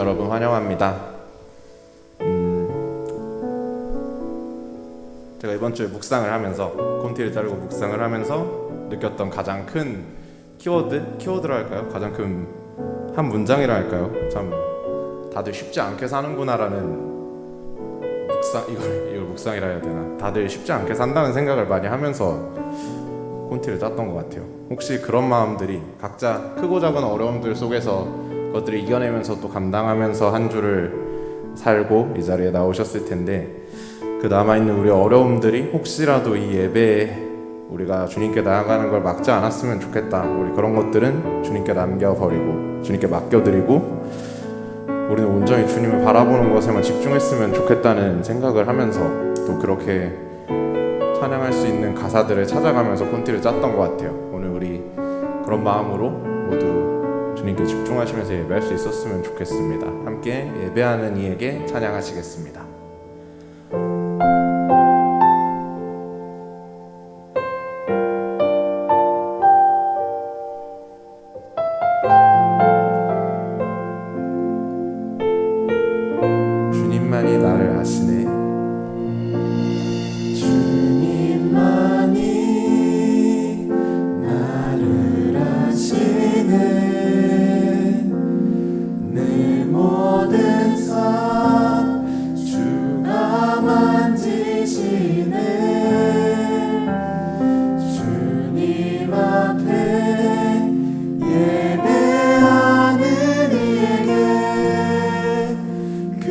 여러분 환영합니다. 제가 이번 주에 묵상을 하면서 콘티를 자르고 묵상을 하면서 느꼈던 가장 큰 키워드라 할까요? 가장 큰 한 문장이라 할까요? 참 다들 쉽지 않게 사는구나라는 이걸 묵상이라 해야 되나? 다들 쉽지 않게 산다는 생각을 많이 하면서 콘티를 짰던 것 같아요. 혹시 그런 마음들이 각자 크고 작은 어려움들 속에서 그것들을 이겨내면서 또 감당하면서 한 주를 살고 이 자리에 나오셨을 텐데, 그 남아있는 우리 어려움들이 혹시라도 이 예배에 우리가 주님께 나아가는 걸 막지 않았으면 좋겠다. 우리 그런 것들은 주님께 남겨버리고 주님께 맡겨드리고 우리는 온전히 주님을 바라보는 것에만 집중했으면 좋겠다는 생각을 하면서 또 그렇게 찬양할 수 있는 가사들을 찾아가면서 콘티를 짰던 것 같아요. 오늘 우리 그런 마음으로 모두 주님께 집중하시면서 예배할 수 있었으면 좋겠습니다. 함께 예배하는 이에게 찬양하시겠습니다. 주님만이 나를 아시네. 주님만이 나를 아시네. 내 모든 삶 주가 만지시네. 주님 앞에 예배하는 이에게 그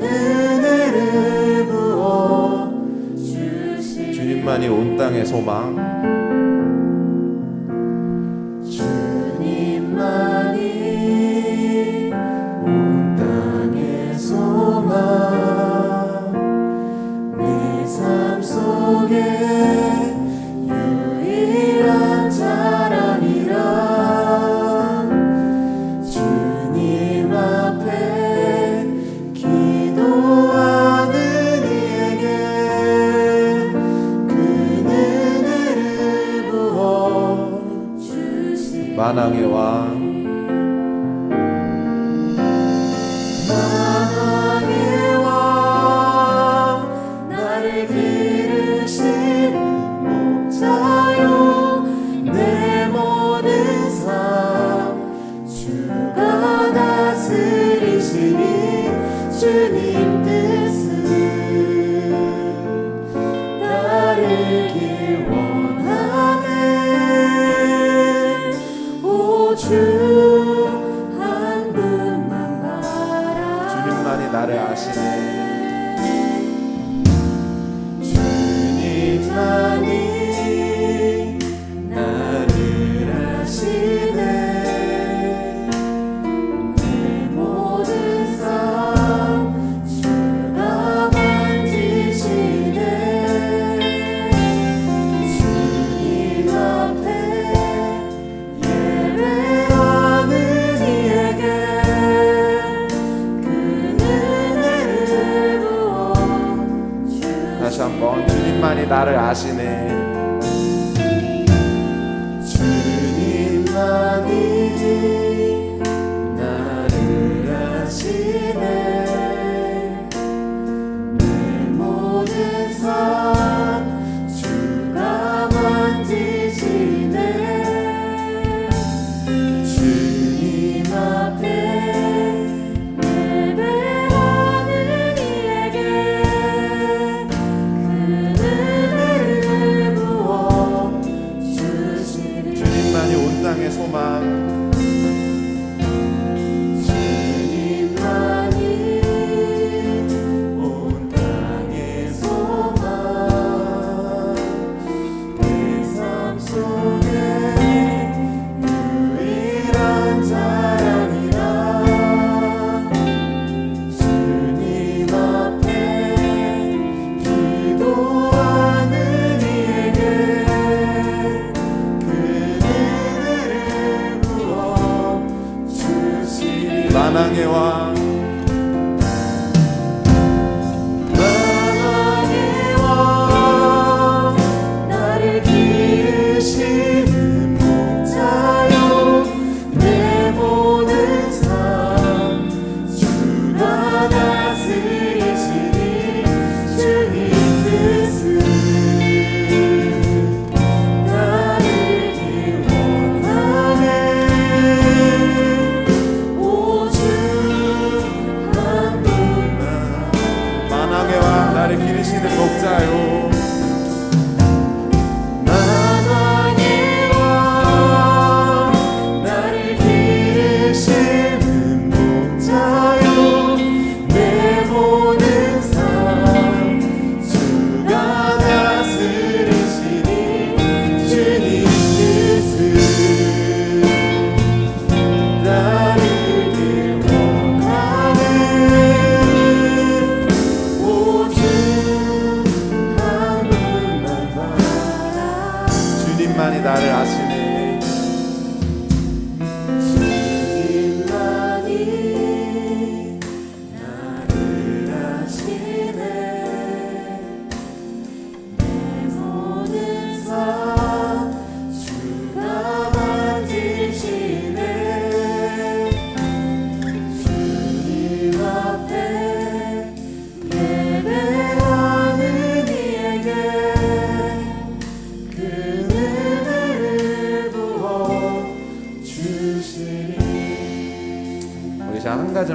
은혜를 부어 주시네. 주님만이 온 땅의 소망. 주님만이 온 땅의 소망. 내 삶 속에 유일한 자랑이라. 주님 앞에 기도하는 이에게 그 은혜를 부어 주시네. 만왕의 왕. 만왕의 왕 나를 기르시는 목자요. 내 모든 삶 주가 다스리시니. 주님 뜻을 따르길 원하네. 오 주 한 분만 바라. 주님만이 나를 아시네. 주님만이 나를 아시네. 내 모든 삶 주가 만지시네. 주님 앞에 예배하는 이에게 그 은혜를 부어 주시네. 다시 한번 주님만이 나를 아시네. 주님만이 나를 아시네. 내 모든 삶 주가 만지시네. 주님 앞에 예배하는 이에게 그 은혜를 부어 주시네. 주님만이 온 땅의 소망. 주님만이 온 땅의 소망. 내 삶 속에 유일한 자랑이라. 주님 앞에 기도하는 이에게 그 은혜를 부어 주시니. 만왕의 왕. 만왕의 왕 나를 기르시는 목자요. 내 모든 삶 주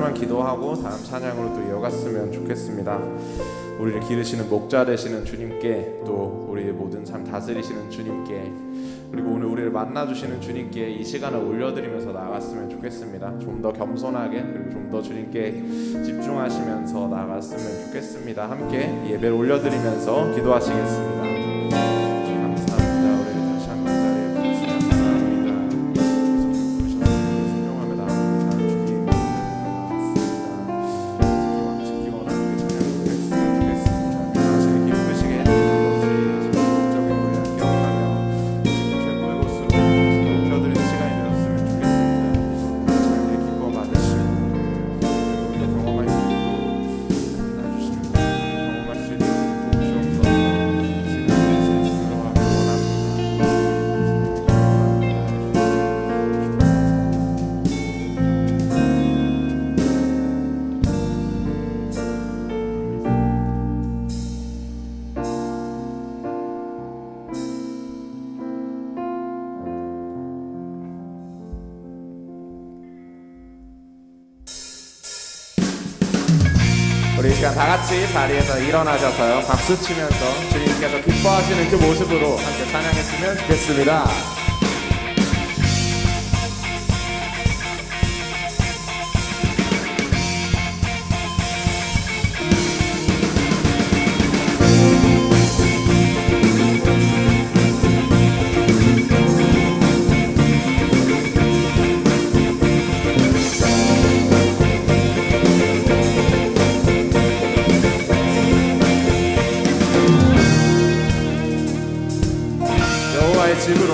잠시만 기도하고 다음 찬양으로 또 이어갔으면 좋겠습니다. 우리를 기르시는 목자 되시는 주님께, 또 우리의 모든 삶 다스리시는 주님께, 그리고 오늘 우리를 만나주시는 주님께 이 시간을 올려드리면서 나아갔으면 좋겠습니다. 좀 더 겸손하게, 그리고 좀 더 주님께 집중하시면서 나아갔으면 좋겠습니다. 함께 예배를 올려드리면서 기도하시겠습니다. 감사합니다. 우리를 다시 한번 자리에 부르시며 사랑합니다. 순종하며 나아가는 주님 나왔습니다. 지키고 원하는 그 찬양을 드렸으면 좋겠습니다. 당신이 기쁘시게 해주신 것을 목적에 우리가 기억하며 최고의 곳으로 높여드리는 시간이 되었으면 좋겠습니다. 찬양을 기뻐 받으시고 우리가 경험할 수 있도록 만나주시는 것, 경험할 수 있도록 도우시옵소서. 지나가신 들어가기 우리 이 시간 다 같이 자리에서 일어나셔서요, 박수 치면서 주님께서 기뻐하시는 그 모습으로 함께 찬양했으면 좋겠습니다. 여호와의 집으로,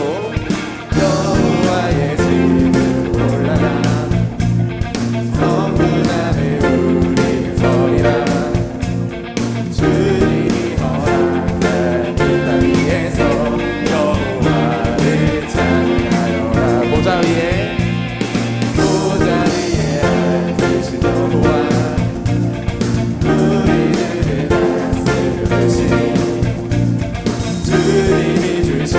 여호와의 집으로 올라가 성문 안에 우리는 서리라. 주님이 허락한 땅 위에서 여호와를 찬양하여라. 보좌 위에 앉으신 여호와, 우리들을 다스리시니 주님이 주신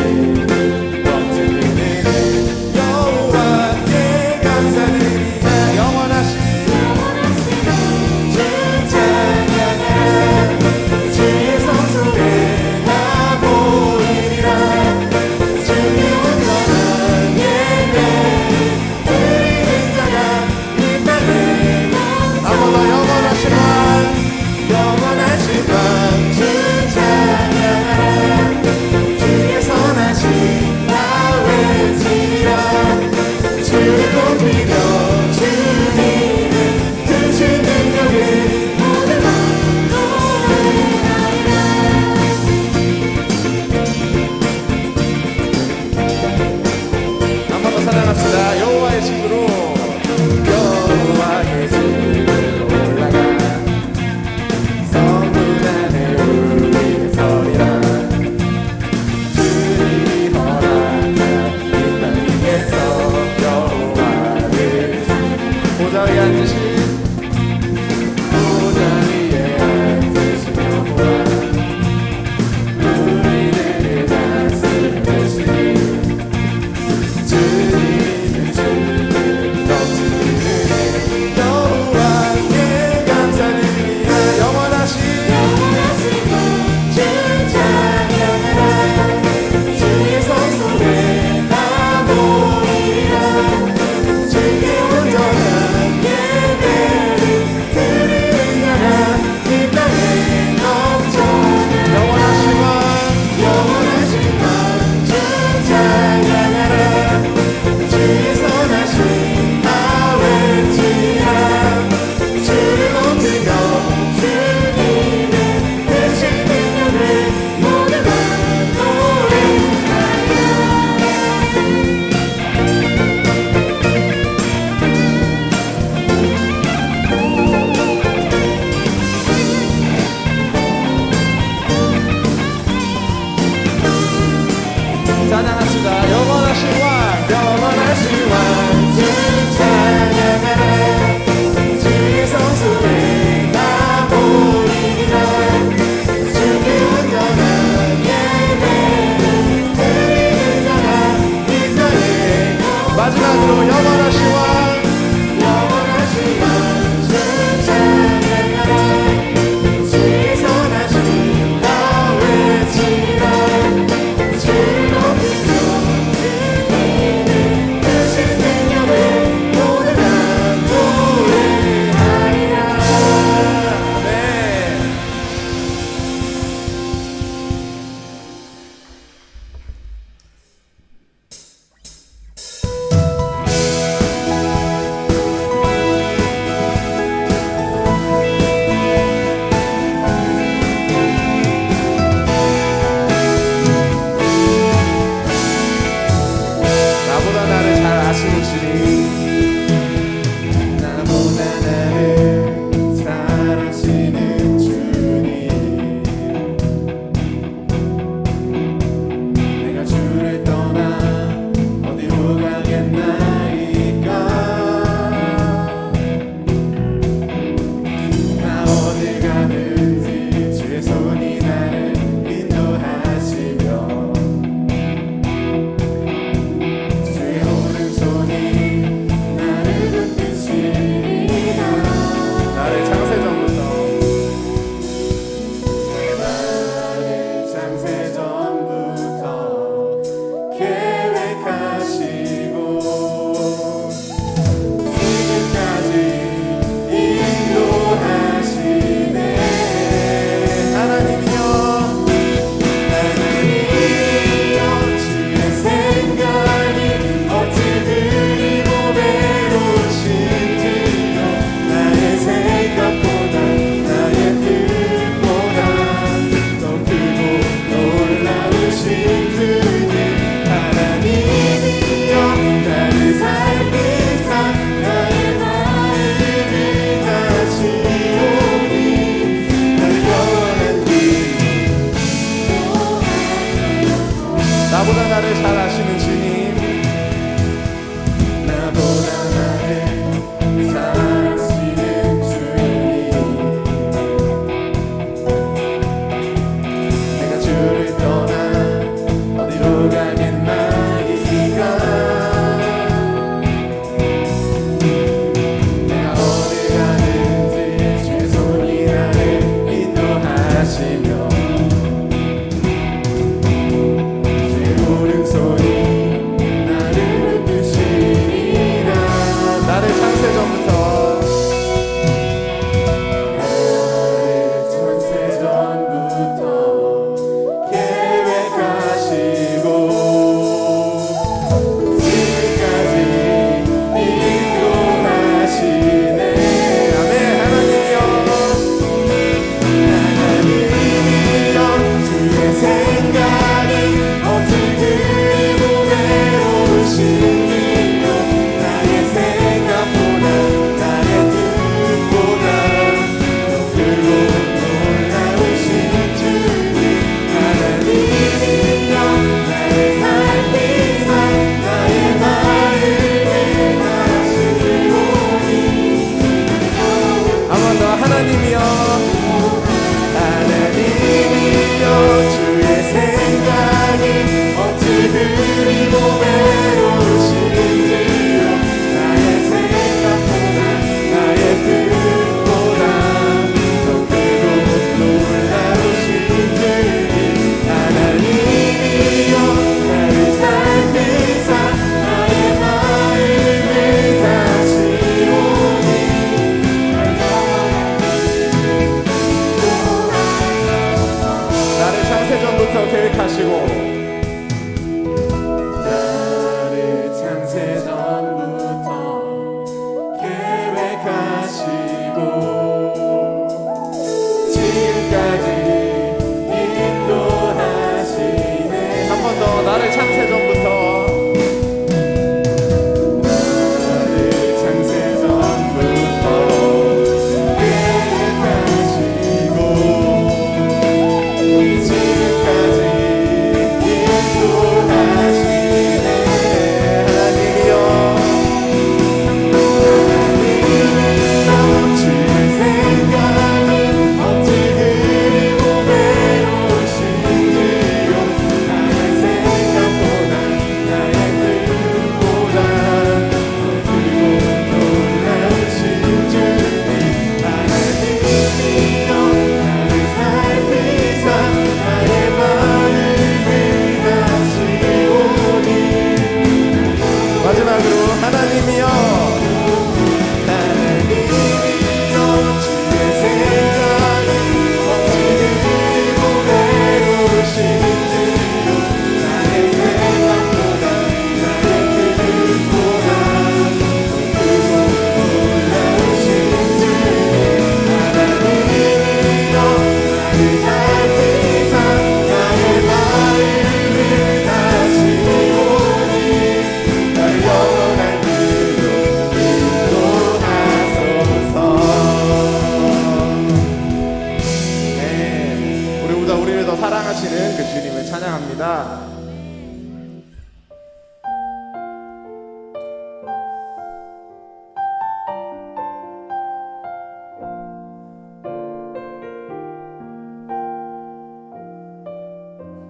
사랑하시는 그 주님을 찬양합니다.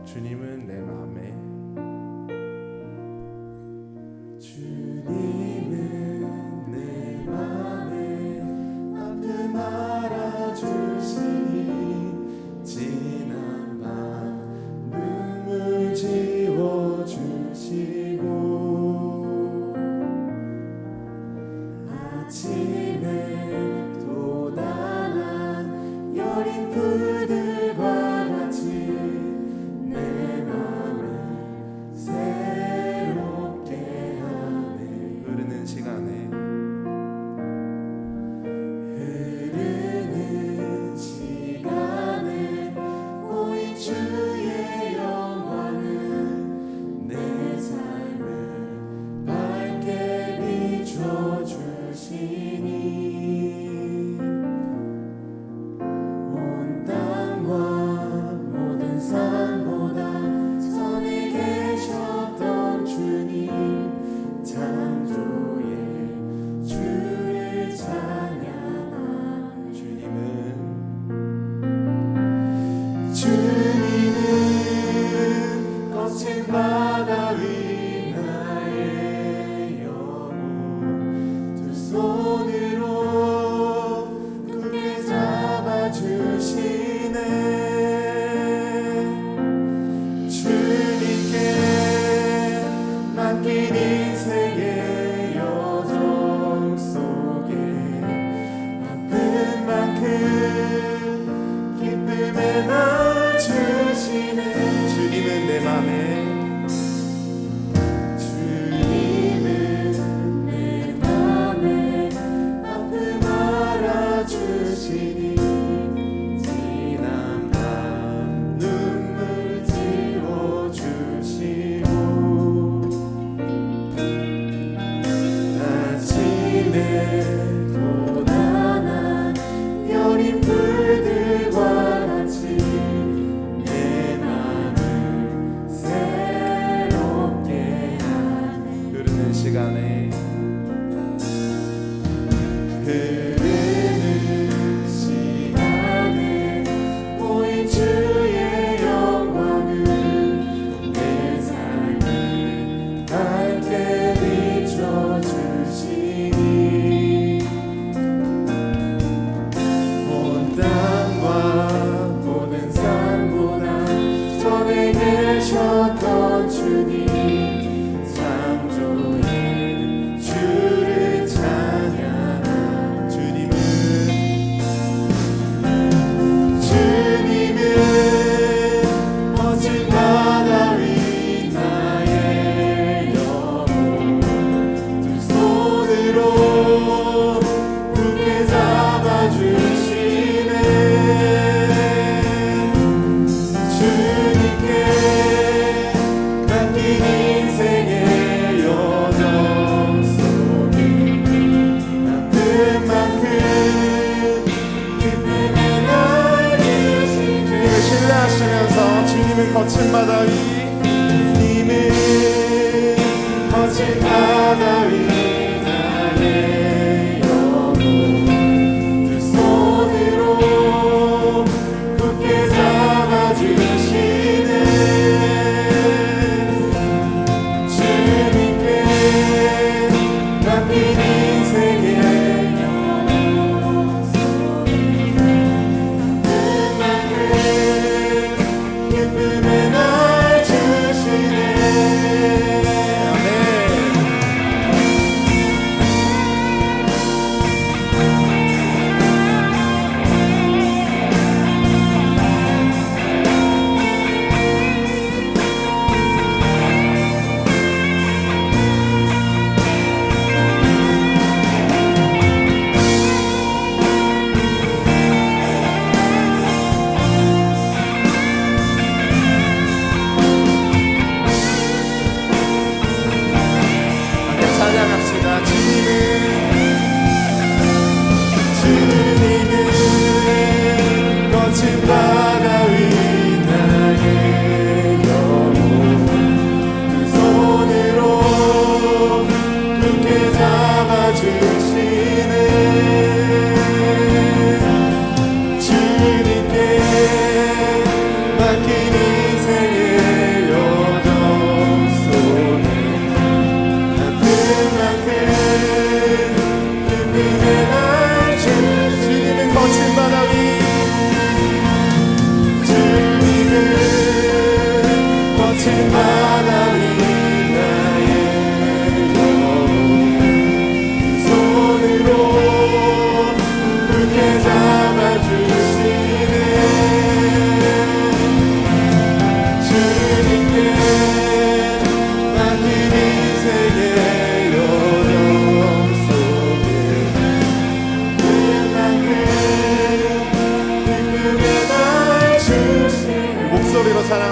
주님은 내 마음에 주님은 내 맘에 아픔 알아주시니 지난 밤 눈물 지워주시고 아침에 돋아난 여린 불들과 같이 내 맘을 새롭게 하네. 흐르는 시간에 흐르는 시간에 보인 주의 영광은 내 삶을 밝게 비춰주시니 온 땅과 모든 산보다 전에 계셨던 주님 창조의 주를 찬양하네. 주님은 거친 바다 위 나의 영혼 두 손으로 굳게 잡아주시네. 주님께 맡긴 인생의 여정 속에 아픈 만큼 기쁨에 넣어주시네. 주님은 내 맘에 주님은 내 맘에 아픔 알아주시니 지난 밤 눈물 지워주시고 아침에 돋아난 여린 불들과 같이 내 맘을 새롭게 하네. 흐르는 시간에 흐르는 시간에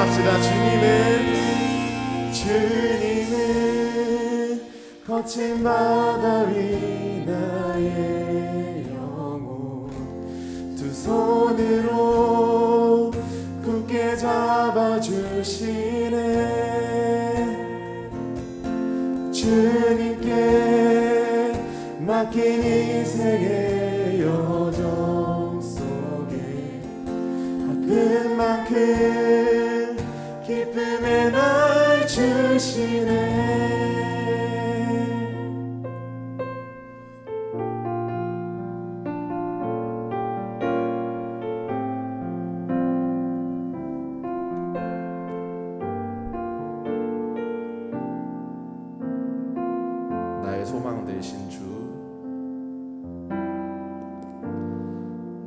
찬양합시다. 주님은 거친 바다 위 나의 영혼 두 손으로 굳게 잡아주시네. 주님께 맡긴 인생의 여정 속에 아픈 만큼 기쁨의 날 주시네. 나의 소망 되신 주,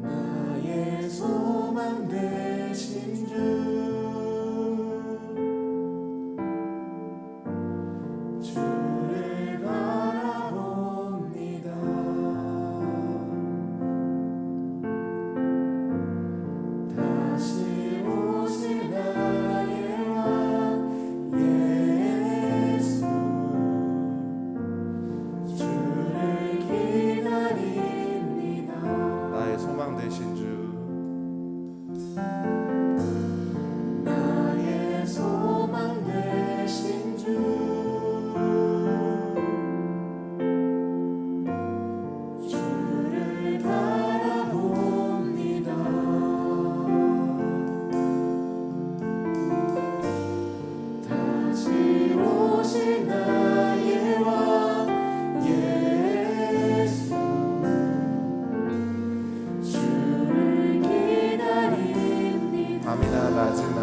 나의 소망 되신 주, 주를 바라봅니다. 다시 오실 나의 왕 예수, 주를 기다립니다. 나의 소망 되신 주, 나의 소망 되신 주, 주를 바라봅니다. 다시 오실 나의 왕 예수, 주를 기다립니다. 밤이나 낮이나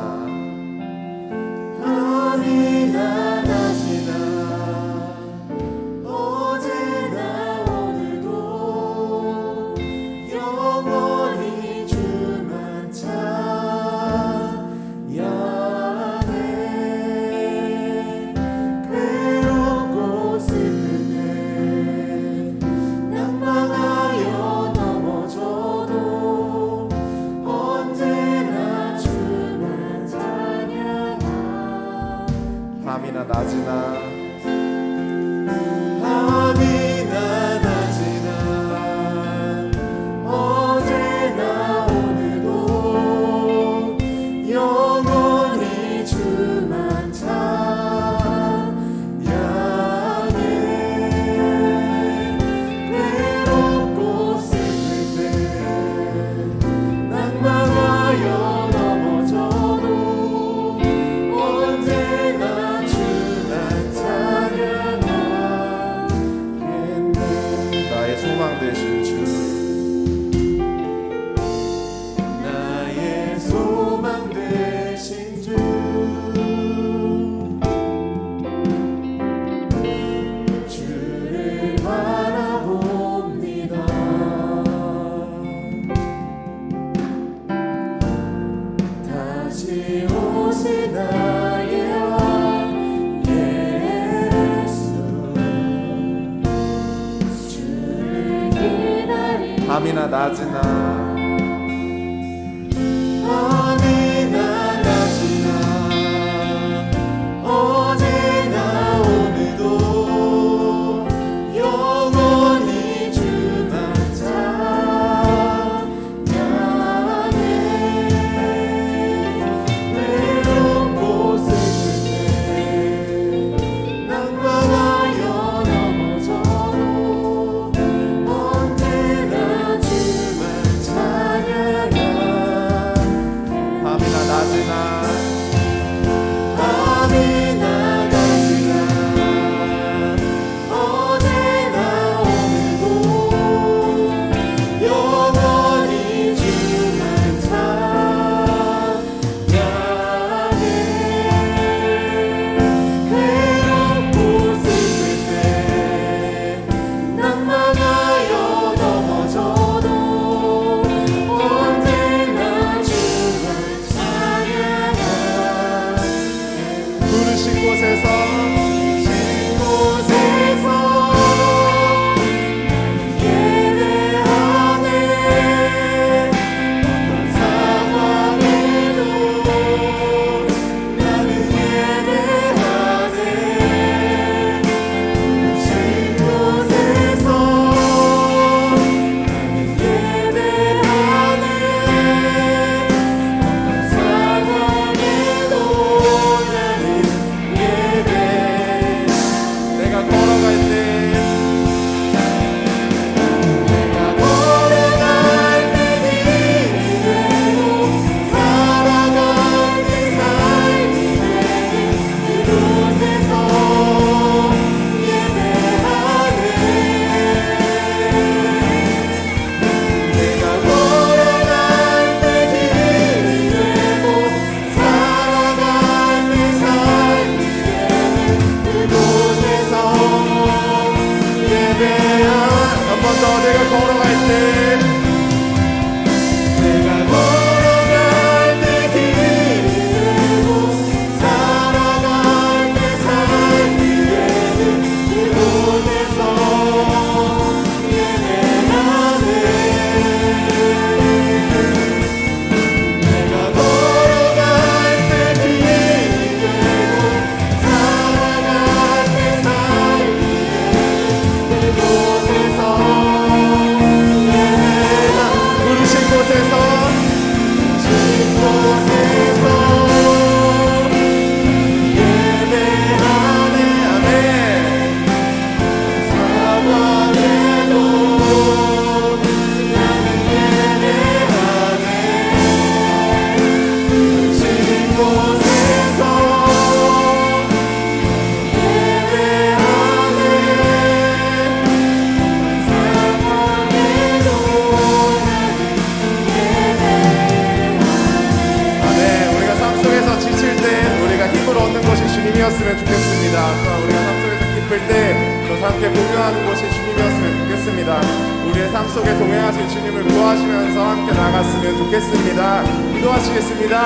밤이나 낮이나 어제나 오늘도 영원히 주만 찬양해. 괴롭고 슬플 때 낭망하여 넘어져도 언제나 주만 찬양하. 밤이나 낮이나 밤이나 낮이나 어제나 오늘도 영원히 주만 찬양해. 괴롭고 슬플 때 낭망하여 넘어져도 언제나 주만 찬양하겠네. 나의 소망 되신 주, 나의 소망 되신 주, 주를 바라봅니다. 다시 오실 나의 왕 예수, 주를 기다리. 밤이나 낮이나 밤이나 낮이나 어제나 오늘도 영원히 주만 찬양해. 외롭고 슬플 때 낭만하여 넘어져도 언제나 주만 함께 공유하는 곳이 주님이었으면 좋겠습니다. 우리의 삶 속에 동행하실 주님을 구하시면서 함께 나갔으면 좋겠습니다. 기도하시겠습니다.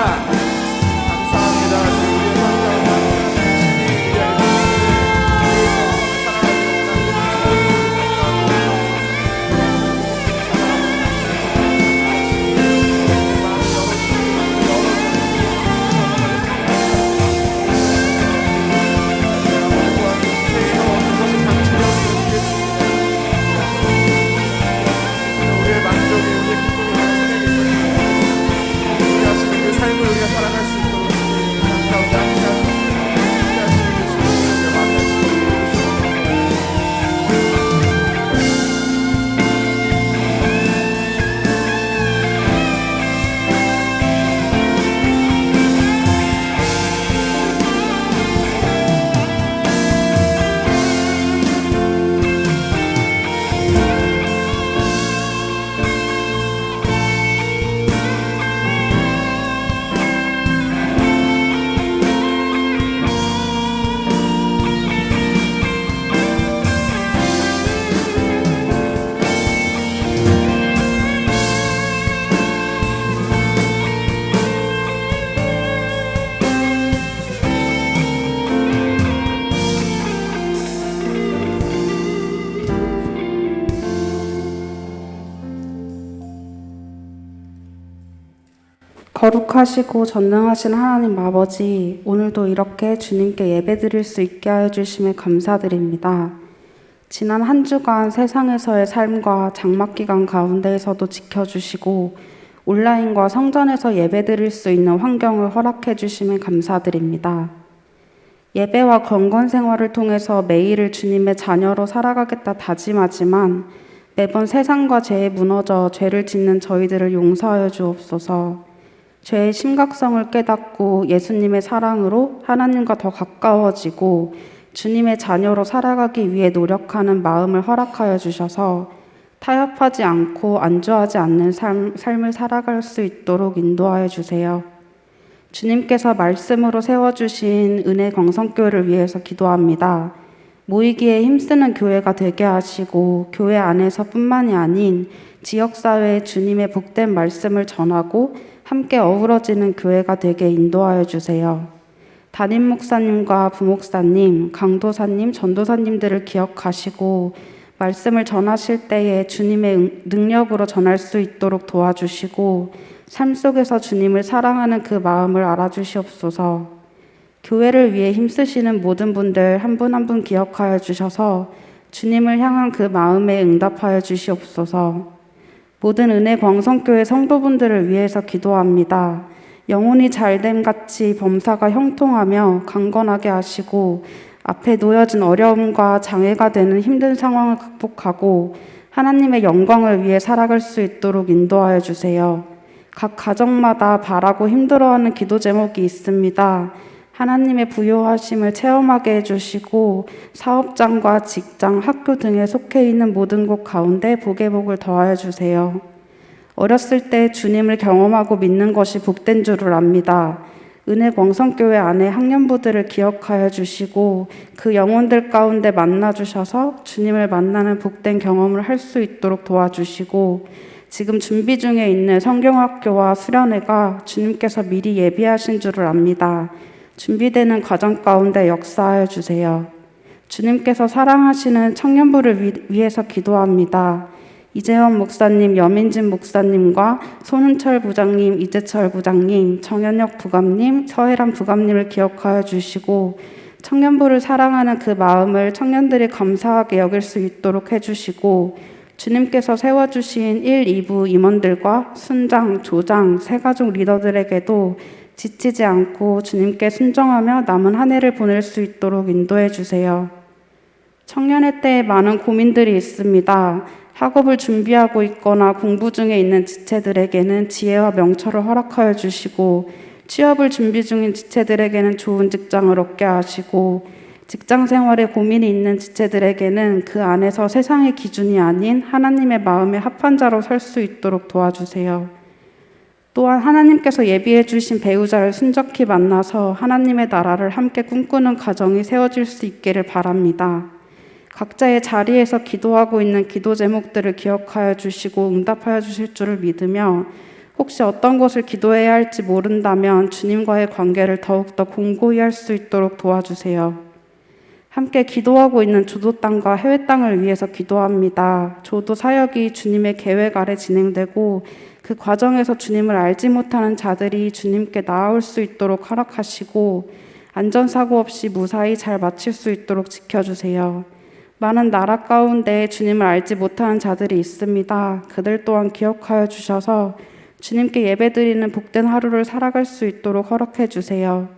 감사합니다. 우리의 삶 가운데 거룩하시고 전능하신 하나님 아버지, 오늘도 이렇게 주님께 예배드릴 수 있게 하여 주심에 감사드립니다. 지난 한 주간 세상에서의 삶과 장막기간 가운데에서도 지켜주시고 온라인과 성전에서 예배드릴 수 있는 환경을 허락해 주심에 감사드립니다. 예배와 경건 생활을 통해서 매일을 주님의 자녀로 살아가겠다 다짐하지만 매번 세상과 죄에 무너져 죄를 짓는 저희들을 용서하여 주옵소서. 죄의 심각성을 깨닫고 예수님의 사랑으로 하나님과 더 가까워지고 주님의 자녀로 살아가기 위해 노력하는 마음을 허락하여 주셔서 타협하지 않고 안주하지 않는 삶을 살아갈 수 있도록 인도하여 주세요. 주님께서 말씀으로 세워주신 은혜 광성교회를 위해서 기도합니다. 모이기에 힘쓰는 교회가 되게 하시고 교회 안에서뿐만이 아닌 지역사회에 주님의 복된 말씀을 전하고 함께 어우러지는 교회가 되게 인도하여 주세요. 담임 목사님과 부목사님, 강도사님, 전도사님들을 기억하시고 말씀을 전하실 때에 주님의 능력으로 전할 수 있도록 도와주시고 삶 속에서 주님을 사랑하는 그 마음을 알아주시옵소서. 교회를 위해 힘쓰시는 모든 분들 한 분 한 분 기억하여 주셔서 주님을 향한 그 마음에 응답하여 주시옵소서. 모든 은혜 광성교회 성도분들을 위해서 기도합니다. 영혼이 잘됨 같이 범사가 형통하며 강건하게 하시고 앞에 놓여진 어려움과 장애가 되는 힘든 상황을 극복하고 하나님의 영광을 위해 살아갈 수 있도록 인도하여 주세요. 각 가정마다 바라고 힘들어하는 기도 제목이 있습니다. 하나님의 부요하심을 체험하게 해주시고 사업장과 직장, 학교 등에 속해 있는 모든 곳 가운데 복의 복을 더하여 주세요. 어렸을 때 주님을 경험하고 믿는 것이 복된 줄을 압니다. 은혜 광성교회 안에 학년부들을 기억하여 주시고 그 영혼들 가운데 만나 주셔서 주님을 만나는 복된 경험을 할 수 있도록 도와주시고 지금 준비 중에 있는 성경학교와 수련회가 주님께서 미리 예비하신 줄을 압니다. 준비되는 과정 가운데 역사하여 주세요. 주님께서 사랑하시는 청년부를 위해서 기도합니다. 이재원 목사님, 여민진 목사님과 손은철 부장님, 이재철 부장님, 정현혁 부감님, 서혜란 부감님을 기억하여 주시고 청년부를 사랑하는 그 마음을 청년들이 감사하게 여길 수 있도록 해주시고 주님께서 세워주신 1, 2부 임원들과 순장, 조장, 새가족 리더들에게도 지치지 않고 주님께 순종하며 남은 한 해를 보낼 수 있도록 인도해 주세요. 청년의 때에 많은 고민들이 있습니다. 학업을 준비하고 있거나 공부 중에 있는 지체들에게는 지혜와 명철을 허락하여 주시고 취업을 준비 중인 지체들에게는 좋은 직장을 얻게 하시고 직장 생활에 고민이 있는 지체들에게는 그 안에서 세상의 기준이 아닌 하나님의 마음에 합한 자로 설 수 있도록 도와주세요. 또한 하나님께서 예비해 주신 배우자를 순적히 만나서 하나님의 나라를 함께 꿈꾸는 가정이 세워질 수 있기를 바랍니다. 각자의 자리에서 기도하고 있는 기도 제목들을 기억하여 주시고 응답하여 주실 줄을 믿으며 혹시 어떤 것을 기도해야 할지 모른다면 주님과의 관계를 더욱더 공고히 할 수 있도록 도와주세요. 함께 기도하고 있는 조도 땅과 해외 땅을 위해서 기도합니다. 조도 사역이 주님의 계획 아래 진행되고 그 과정에서 주님을 알지 못하는 자들이 주님께 나아올 수 있도록 허락하시고 안전사고 없이 무사히 잘 마칠 수 있도록 지켜주세요. 많은 나라 가운데 주님을 알지 못하는 자들이 있습니다. 그들 또한 기억하여 주셔서 주님께 예배드리는 복된 하루를 살아갈 수 있도록 허락해 주세요.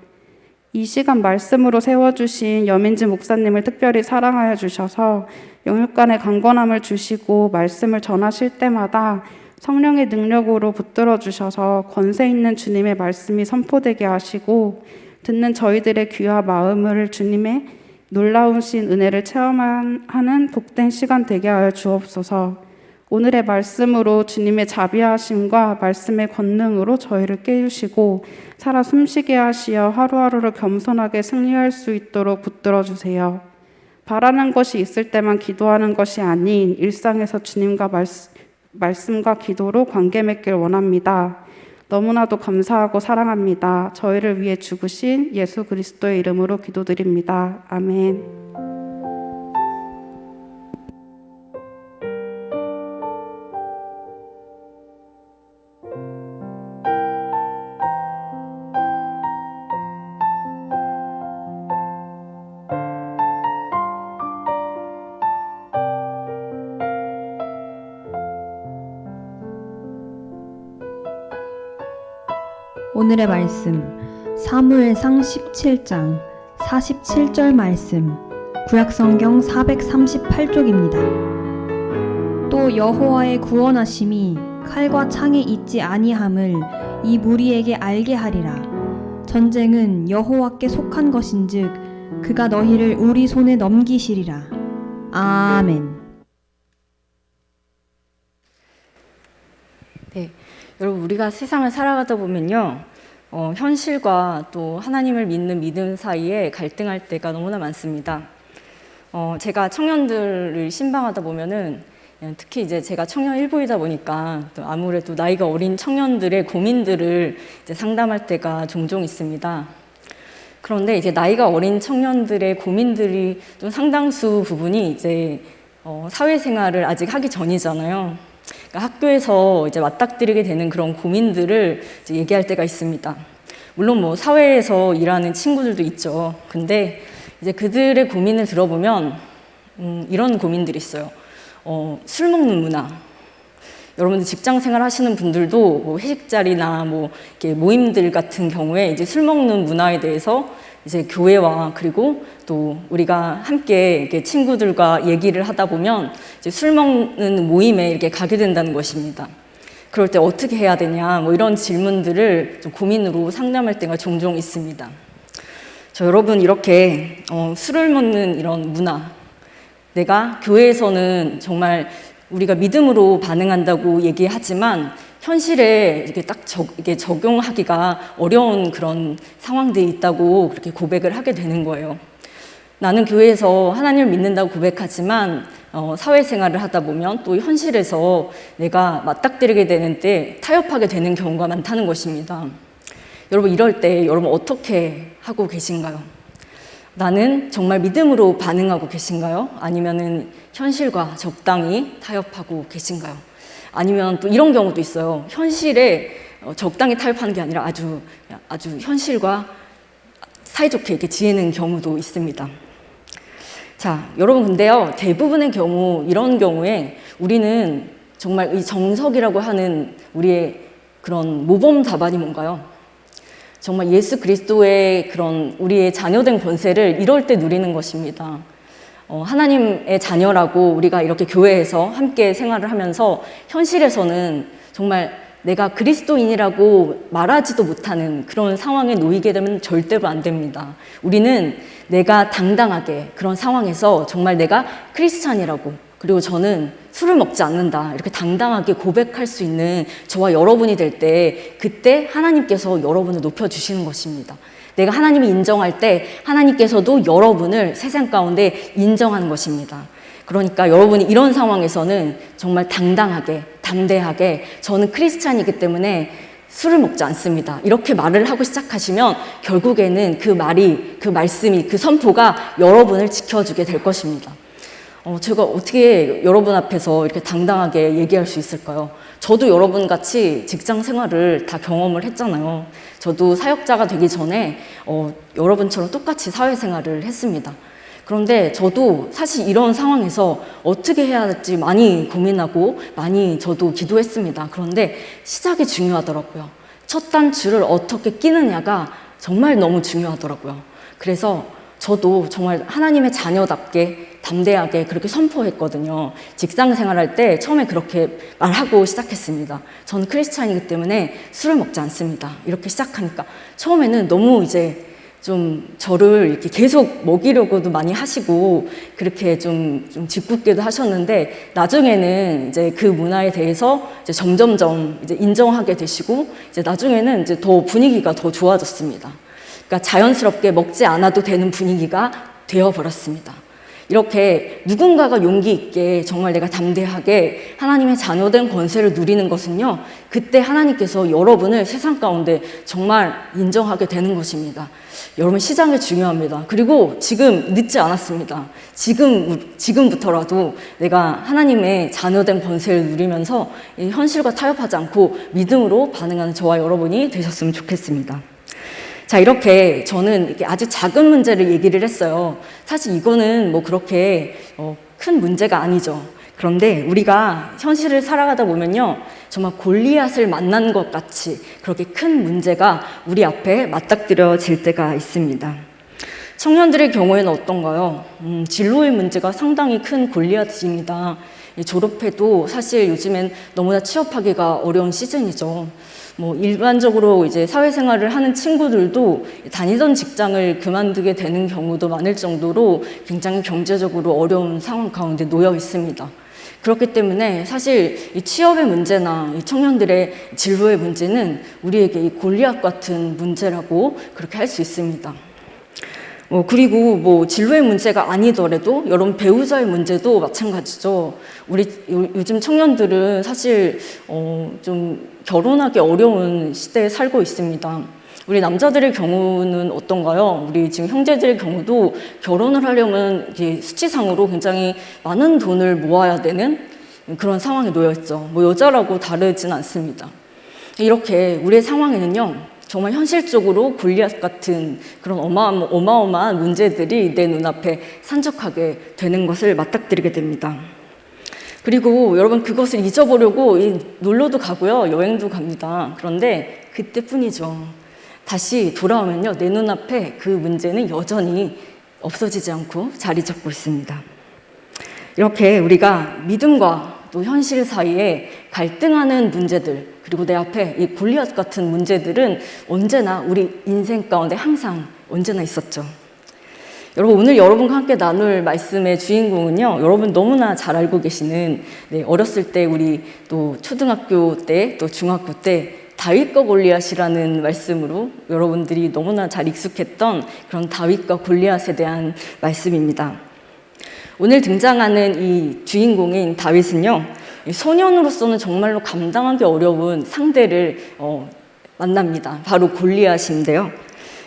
이 시간 말씀으로 세워주신 여민지 목사님을 특별히 사랑하여 주셔서 영육간의 강건함을 주시고 말씀을 전하실 때마다 성령의 능력으로 붙들어 주셔서 권세 있는 주님의 말씀이 선포되게 하시고 듣는 저희들의 귀와 마음을 주님의 놀라우신 은혜를 체험하는 복된 시간 되게 하여 주옵소서. 오늘의 말씀으로 주님의 자비하심과 말씀의 권능으로 저희를 깨우시고 살아 숨쉬게 하시어 하루하루를 겸손하게 승리할 수 있도록 붙들어 주세요. 바라는 것이 있을 때만 기도하는 것이 아닌 일상에서 주님과 말씀과 기도로 관계 맺길 원합니다. 너무나도 감사하고 사랑합니다. 저희를 위해 죽으신 예수 그리스도의 이름으로 기도드립니다. 아멘. 오늘의 말씀 사무엘상 17장 47절 말씀 구약성경 438쪽입니다. 또 여호와의 구원하심이 칼과 창에 있지 아니함을 이 무리에게 알게 하리라. 전쟁은 여호와께 속한 것인즉 그가 너희를 우리 손에 넘기시리라. 아멘. 네, 여러분 우리가 세상을 살아가다 보면요, 현실과 또 하나님을 믿는 믿음 사이에 갈등할 때가 너무나 많습니다. 제가 청년들을 신방하다 보면은 특히 이제 제가 청년 일부이다 보니까 또 아무래도 나이가 어린 청년들의 고민들을 이제 상담할 때가 종종 있습니다. 그런데 이제 나이가 어린 청년들의 고민들이 좀 상당수 부분이 이제 사회생활을 아직 하기 전이잖아요. 그러니까 학교에서 이제 맞닥뜨리게 되는 그런 고민들을 이제 얘기할 때가 있습니다. 물론 뭐 사회에서 일하는 친구들도 있죠. 근데 이제 그들의 고민을 들어보면 이런 고민들이 있어요. 술 먹는 문화. 여러분들 직장 생활 하시는 분들도 뭐 회식 자리나 뭐 이렇게 모임들 같은 경우에 이제 술 먹는 문화에 대해서 이제 교회와 그리고 또 우리가 함께 이렇게 친구들과 얘기를 하다 보면 이제 술 먹는 모임에 이렇게 가게 된다는 것입니다. 그럴 때 어떻게 해야 되냐, 뭐 이런 질문들을 좀 고민으로 상담할 때가 종종 있습니다. 여러분 이렇게 술을 먹는 이런 문화, 내가 교회에서는 정말 우리가 믿음으로 반응한다고 얘기하지만 현실에 이렇게 딱 이게 적용하기가 어려운 그런 상황들이 있다고 그렇게 고백을 하게 되는 거예요. 나는 교회에서 하나님을 믿는다고 고백하지만 사회생활을 하다 보면 또 현실에서 내가 맞닥뜨리게 되는데 타협하게 되는 경우가 많다는 것입니다. 여러분 이럴 때 여러분 어떻게 하고 계신가요? 나는 정말 믿음으로 반응하고 계신가요? 아니면은 현실과 적당히 타협하고 계신가요? 아니면 또 이런 경우도 있어요. 현실에 적당히 타협하는 게 아니라 아주 현실과 사이좋게 이렇게 지내는 경우도 있습니다. 자, 여러분 근데요, 대부분의 경우 이런 경우에 우리는 정말 이 정석이라고 하는 우리의 그런 모범 답안이 뭔가요? 정말 예수 그리스도의 그런 우리의 자녀된 권세를 이럴 때 누리는 것입니다. 하나님의 자녀라고 우리가 이렇게 교회에서 함께 생활을 하면서 현실에서는 정말 내가 그리스도인이라고 말하지도 못하는 그런 상황에 놓이게 되면 절대로 안 됩니다. 우리는 내가 당당하게 그런 상황에서 정말 내가 크리스찬이라고, 그리고 저는 술을 먹지 않는다, 이렇게 당당하게 고백할 수 있는 저와 여러분이 될 때 그때 하나님께서 여러분을 높여주시는 것입니다. 내가 하나님을 인정할 때 하나님께서도 여러분을 세상 가운데 인정하는 것입니다. 그러니까 여러분이 이런 상황에서는 정말 당당하게, 담대하게 저는 크리스찬이기 때문에 술을 먹지 않습니다. 이렇게 말을 하고 시작하시면 결국에는 그 말이, 그 말씀이, 그 선포가 여러분을 지켜주게 될 것입니다. 제가 어떻게 여러분 앞에서 이렇게 당당하게 얘기할 수 있을까요? 저도 여러분 같이 직장 생활을 다 경험을 했잖아요. 저도 사역자가 되기 전에 여러분처럼 똑같이 사회생활을 했습니다. 그런데 저도 사실 이런 상황에서 어떻게 해야 할지 많이 고민하고 많이 저도 기도했습니다. 그런데 시작이 중요하더라고요. 첫 단추를 어떻게 끼느냐가 정말 너무 중요하더라고요. 그래서 저도 정말 하나님의 자녀답게 담대하게 그렇게 선포했거든요. 직장 생활할 때 처음에 그렇게 말하고 시작했습니다. 저는 크리스찬이기 때문에 술을 먹지 않습니다. 이렇게 시작하니까 처음에는 너무 이제 좀 저를 이렇게 계속 먹이려고도 많이 하시고 그렇게 좀 짓궂게도 하셨는데 나중에는 이제 그 문화에 대해서 이제 점점점 이제 인정하게 되시고 이제 나중에는 이제 더 분위기가 더 좋아졌습니다. 그러니까 자연스럽게 먹지 않아도 되는 분위기가 되어버렸습니다. 이렇게 누군가가 용기 있게 정말 내가 담대하게 하나님의 자녀된 권세를 누리는 것은요, 그때 하나님께서 여러분을 세상 가운데 정말 인정하게 되는 것입니다. 여러분 시장이 중요합니다. 그리고 지금 늦지 않았습니다. 지금부터라도 내가 하나님의 자녀된 권세를 누리면서 이 현실과 타협하지 않고 믿음으로 반응하는 저와 여러분이 되셨으면 좋겠습니다. 자, 이렇게 저는 이렇게 아주 작은 문제를 얘기를 했어요. 사실 이거는 뭐 그렇게 큰 문제가 아니죠. 그런데 우리가 현실을 살아가다 보면요, 정말 골리앗을 만난 것 같이 그렇게 큰 문제가 우리 앞에 맞닥뜨려질 때가 있습니다. 청년들의 경우에는 어떤가요? 진로의 문제가 상당히 큰 골리앗입니다. 졸업해도 사실 요즘엔 너무나 취업하기가 어려운 시즌이죠. 뭐 일반적으로 이제 사회생활을 하는 친구들도 다니던 직장을 그만두게 되는 경우도 많을 정도로 굉장히 경제적으로 어려운 상황 가운데 놓여 있습니다. 그렇기 때문에 사실 이 취업의 문제나 이 청년들의 진로의 문제는 우리에게 이 골리앗 같은 문제라고 그렇게 할 수 있습니다. 그리고 뭐 진로의 문제가 아니더라도 여러분 배우자의 문제도 마찬가지죠. 우리 요즘 청년들은 사실 좀 결혼하기 어려운 시대에 살고 있습니다. 우리 남자들의 경우는 어떤가요? 우리 지금 형제들의 경우도 결혼을 하려면 이게 수치상으로 굉장히 많은 돈을 모아야 되는 그런 상황에 놓여 있죠. 뭐 여자라고 다르진 않습니다. 이렇게 우리의 상황에는요, 정말 현실적으로 골리앗 같은 그런 어마어마한 문제들이 내 눈앞에 산적하게 되는 것을 맞닥뜨리게 됩니다. 그리고 여러분 그것을 잊어보려고 놀러도 가고요, 여행도 갑니다. 그런데 그때뿐이죠. 다시 돌아오면요, 내 눈앞에 그 문제는 여전히 없어지지 않고 자리 잡고 있습니다. 이렇게 우리가 믿음과 또 현실 사이에 갈등하는 문제들, 그리고 내 앞에 이 골리앗 같은 문제들은 언제나 우리 인생 가운데 항상 언제나 있었죠. 여러분, 오늘 여러분과 함께 나눌 말씀의 주인공은요, 여러분 너무나 잘 알고 계시는, 어렸을 때 우리 또 초등학교 때 또 중학교 때 다윗과 골리앗이라는 말씀으로 여러분들이 너무나 잘 익숙했던 그런 다윗과 골리앗에 대한 말씀입니다. 오늘 등장하는 이 주인공인 다윗은요, 소년으로서는 정말로 감당하기 어려운 상대를 만납니다. 바로 골리앗인데요.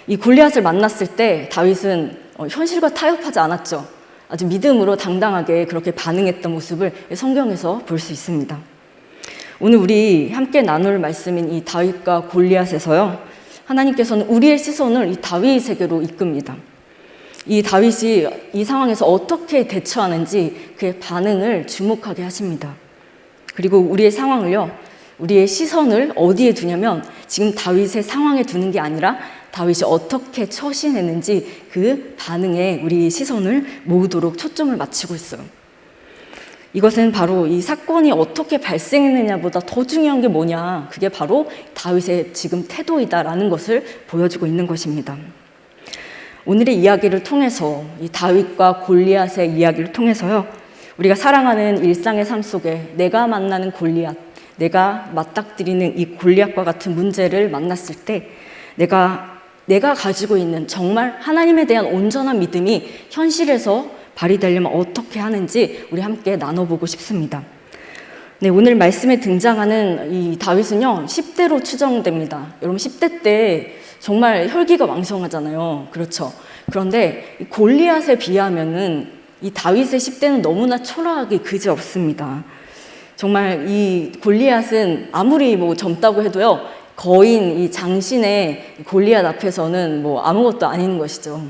이 골리앗을 만났을 때 다윗은 현실과 타협하지 않았죠. 아주 믿음으로 당당하게 그렇게 반응했던 모습을 성경에서 볼 수 있습니다. 오늘 우리 함께 나눌 말씀인 이 다윗과 골리앗에서요, 하나님께서는 우리의 시선을 이 다윗에게로 이끕니다. 이 다윗이 이 상황에서 어떻게 대처하는지 그의 반응을 주목하게 하십니다. 그리고 우리의 상황을요, 우리의 시선을 어디에 두냐면 지금 다윗의 상황에 두는 게 아니라 다윗이 어떻게 처신했는지 그 반응에 우리 시선을 모으도록 초점을 맞추고 있어요. 이것은 바로 이 사건이 어떻게 발생했느냐보다 더 중요한 게 뭐냐, 그게 바로 다윗의 지금 태도이다라는 것을 보여주고 있는 것입니다. 오늘의 이야기를 통해서 이 다윗과 골리앗의 이야기를 통해서요, 우리가 살아가는 일상의 삶 속에 내가 만나는 골리앗, 내가 맞닥뜨리는 이 골리앗과 같은 문제를 만났을 때 내가 내가 가지고 있는 정말 하나님에 대한 온전한 믿음이 현실에서 발휘되려면 어떻게 하는지 우리 함께 나눠보고 싶습니다. 네, 오늘 말씀에 등장하는 이 다윗은요, 10대로 추정됩니다. 여러분 10대 때 정말 혈기가 왕성하잖아요. 그렇죠. 그런데 이 골리앗에 비하면은 이 다윗의 10대는 너무나 초라하게 그지없습니다. 정말 이 골리앗은 아무리 뭐 젊다고 해도요, 거인 이 장신의 골리앗 앞에서는 뭐 아무것도 아닌 것이죠.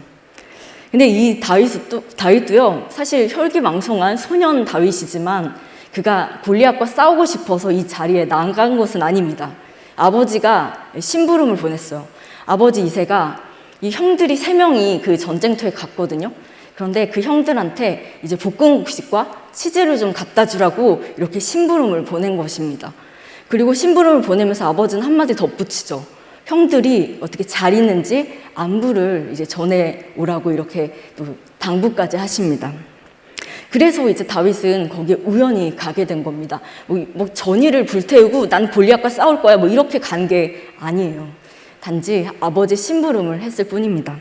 근데 이 다윗도요, 사실 혈기왕성한 소년 다윗이지만 그가 골리앗과 싸우고 싶어서 이 자리에 나간 것은 아닙니다. 아버지가 심부름을 보냈어요. 아버지 이새가 이 형들이 3명이 그 전쟁터에 갔거든요. 그런데 그 형들한테 이제 볶음국식과 치즈를 좀 갖다 주라고 이렇게 심부름을 보낸 것입니다. 그리고 심부름을 보내면서 아버지는 한마디 덧붙이죠. 형들이 어떻게 잘 있는지 안부를 이제 전해 오라고 이렇게 또 당부까지 하십니다. 그래서 이제 다윗은 거기에 우연히 가게 된 겁니다. 뭐 전의를 불태우고 난 골리앗과 싸울 거야 뭐 이렇게 간 게 아니에요. 단지 아버지 심부름을 했을 뿐입니다.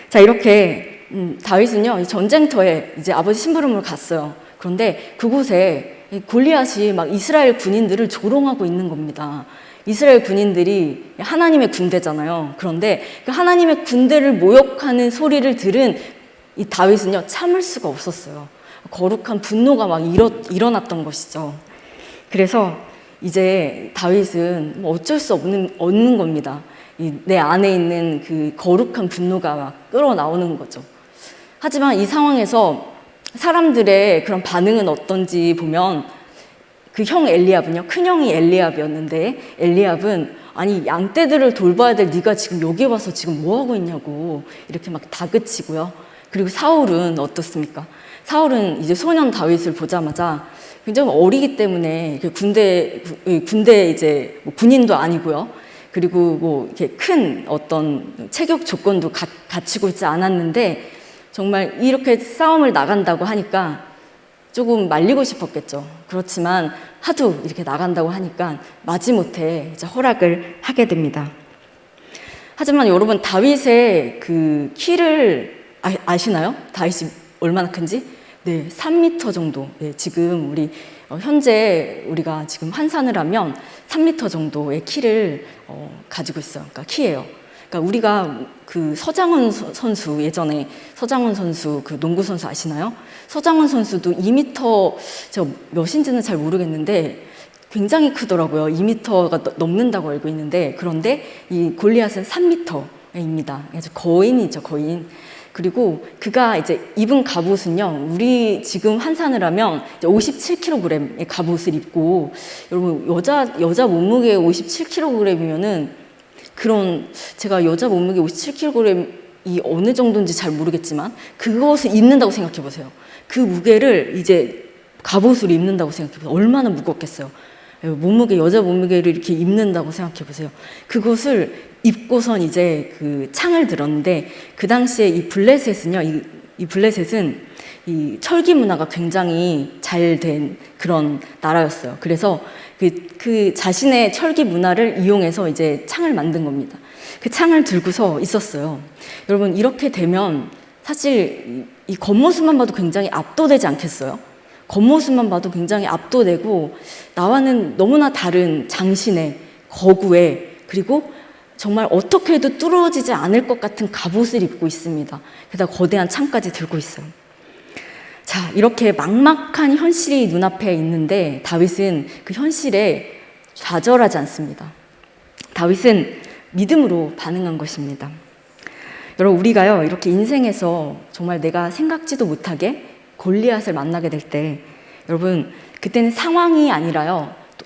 자, 이렇게 다윗은요, 전쟁터에 이제 아버지 심부름을 갔어요. 그런데 그곳에 골리앗이 막 이스라엘 군인들을 조롱하고 있는 겁니다. 이스라엘 군인들이 하나님의 군대잖아요. 그런데 그 하나님의 군대를 모욕하는 소리를 들은 이 다윗은요, 참을 수가 없었어요. 거룩한 분노가 막 일어났던 것이죠. 그래서 이제 다윗은 뭐 어쩔 수 없는 겁니다. 내 안에 있는 그 거룩한 분노가 막 끌어나오는 거죠. 하지만 이 상황에서 사람들의 그런 반응은 어떤지 보면 그 형 엘리압은요, 큰형이 엘리압이었는데 엘리압은 아니 양떼들을 돌봐야 될 네가 지금 여기 와서 지금 뭐 하고 있냐고 이렇게 막 다그치고요. 그리고 사울은 어떻습니까? 사울은 이제 소년 다윗을 보자마자 굉장히 어리기 때문에 군대 이제 뭐 군인도 아니고요. 그리고 뭐 이렇게 큰 어떤 체격 조건도 갖추고 있지 않았는데 정말 이렇게 싸움을 나간다고 하니까 조금 말리고 싶었겠죠. 그렇지만 하도 이렇게 나간다고 하니까 마지못해 이제 허락을 하게 됩니다. 하지만 여러분 다윗의 그 키를 아시나요? 다윗이 얼마나 큰지? 네, 3m 정도. 네, 지금 우리 현재 우리가 지금 환산을 하면 3m 정도의 키를 가지고 있어요. 그러니까 키예요. 그러니까 우리가 그 서장훈 선수 예전에 서장훈 선수 그 농구 선수 아시나요? 서장훈 선수도 2m 제가 몇인지는 잘 모르겠는데 굉장히 크더라고요. 2m가 넘는다고 알고 있는데 그런데 이 골리앗은 3m입니다. 아주 거인이죠, 거인. 그리고 그가 이제 입은 갑옷은요, 우리 지금 환산을 하면 57kg의 갑옷을 입고, 여러분 여자 몸무게 57kg이면은 그런 제가 여자 몸무게 57kg이 어느 정도인지 잘 모르겠지만 그것을 입는다고 생각해 보세요. 그 무게를 이제 갑옷으로 입는다고 생각해 보세요. 얼마나 무겁겠어요. 여자 몸무게를 이렇게 입는다고 생각해 보세요. 그것을 입고선 이제 그 창을 들었는데 그 당시에 이 블레셋은요, 이 블레셋은 이 철기 문화가 굉장히 잘 된 그런 나라였어요. 그래서 그 자신의 철기 문화를 이용해서 이제 창을 만든 겁니다. 그 창을 들고서 있었어요. 여러분 이렇게 되면 사실 이 겉모습만 봐도 굉장히 압도되지 않겠어요? 겉모습만 봐도 굉장히 압도되고 나와는 너무나 다른 장신의 거구에 그리고 정말 어떻게 해도 뚫어지지 않을 것 같은 갑옷을 입고 있습니다. 게다가 거대한 창까지 들고 있어요. 자, 이렇게 막막한 현실이 눈앞에 있는데 다윗은 그 현실에 좌절하지 않습니다. 다윗은 믿음으로 반응한 것입니다. 여러분 우리가요 이렇게 인생에서 정말 내가 생각지도 못하게 골리앗을 만나게 될 때 여러분 그때는 상황이 아니라요 또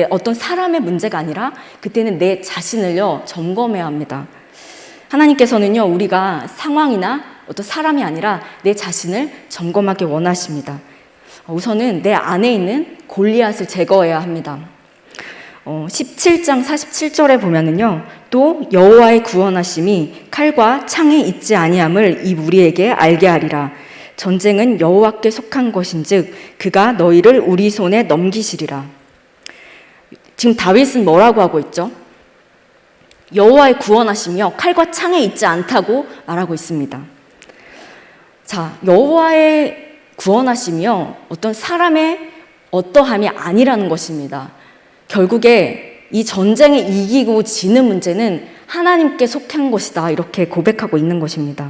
어떤 사람의 문제가 아니라 그때는 내 자신을요 점검해야 합니다. 하나님께서는요 우리가 상황이나 어떤 사람이 아니라 내 자신을 점검하기 원하십니다. 우선은 내 안에 있는 골리앗을 제거해야 합니다. 17장 47절에 보면은요 또 여호와의 구원하심이 칼과 창에 있지 아니함을 이 무리에게 알게 하리라. 전쟁은 여호와께 속한 것인즉 그가 너희를 우리 손에 넘기시리라. 지금 다윗은 뭐라고 하고 있죠? 여호와의 구원하시며 칼과 창에 있지 않다고 말하고 있습니다. 자, 여호와의 구원하시며 어떤 사람의 어떠함이 아니라는 것입니다. 결국에 이 전쟁에 이기고 지는 문제는 하나님께 속한 것이다, 이렇게 고백하고 있는 것입니다.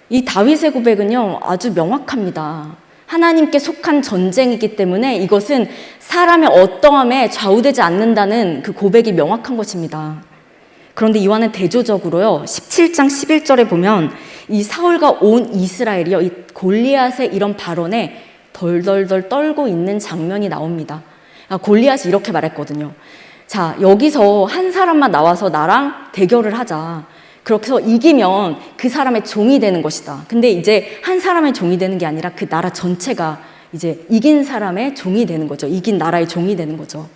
이 다윗의 고백은요, 아주 명확합니다. 하나님께 속한 전쟁이기 때문에 이것은 사람의 어떠함에 좌우되지 않는다는 그 고백이 명확한 것입니다. 그런데 이와는 대조적으로요, 17장 11절에 보면 이 사울과 온 이스라엘이요, 이 골리앗의 이런 발언에 덜덜덜 떨고 있는 장면이 나옵니다. 골리앗이 이렇게 말했거든요. 자, 여기서 한 사람만 나와서 나랑 대결을 하자. 그렇게 해서 이기면 그 사람의 종이 되는 것이다. 근데 이제 한 사람의 종이 되는 게 아니라 그 나라 전체가 이제 이긴 사람의 종이 되는 거죠. 이긴 나라의 종이 되는 거죠.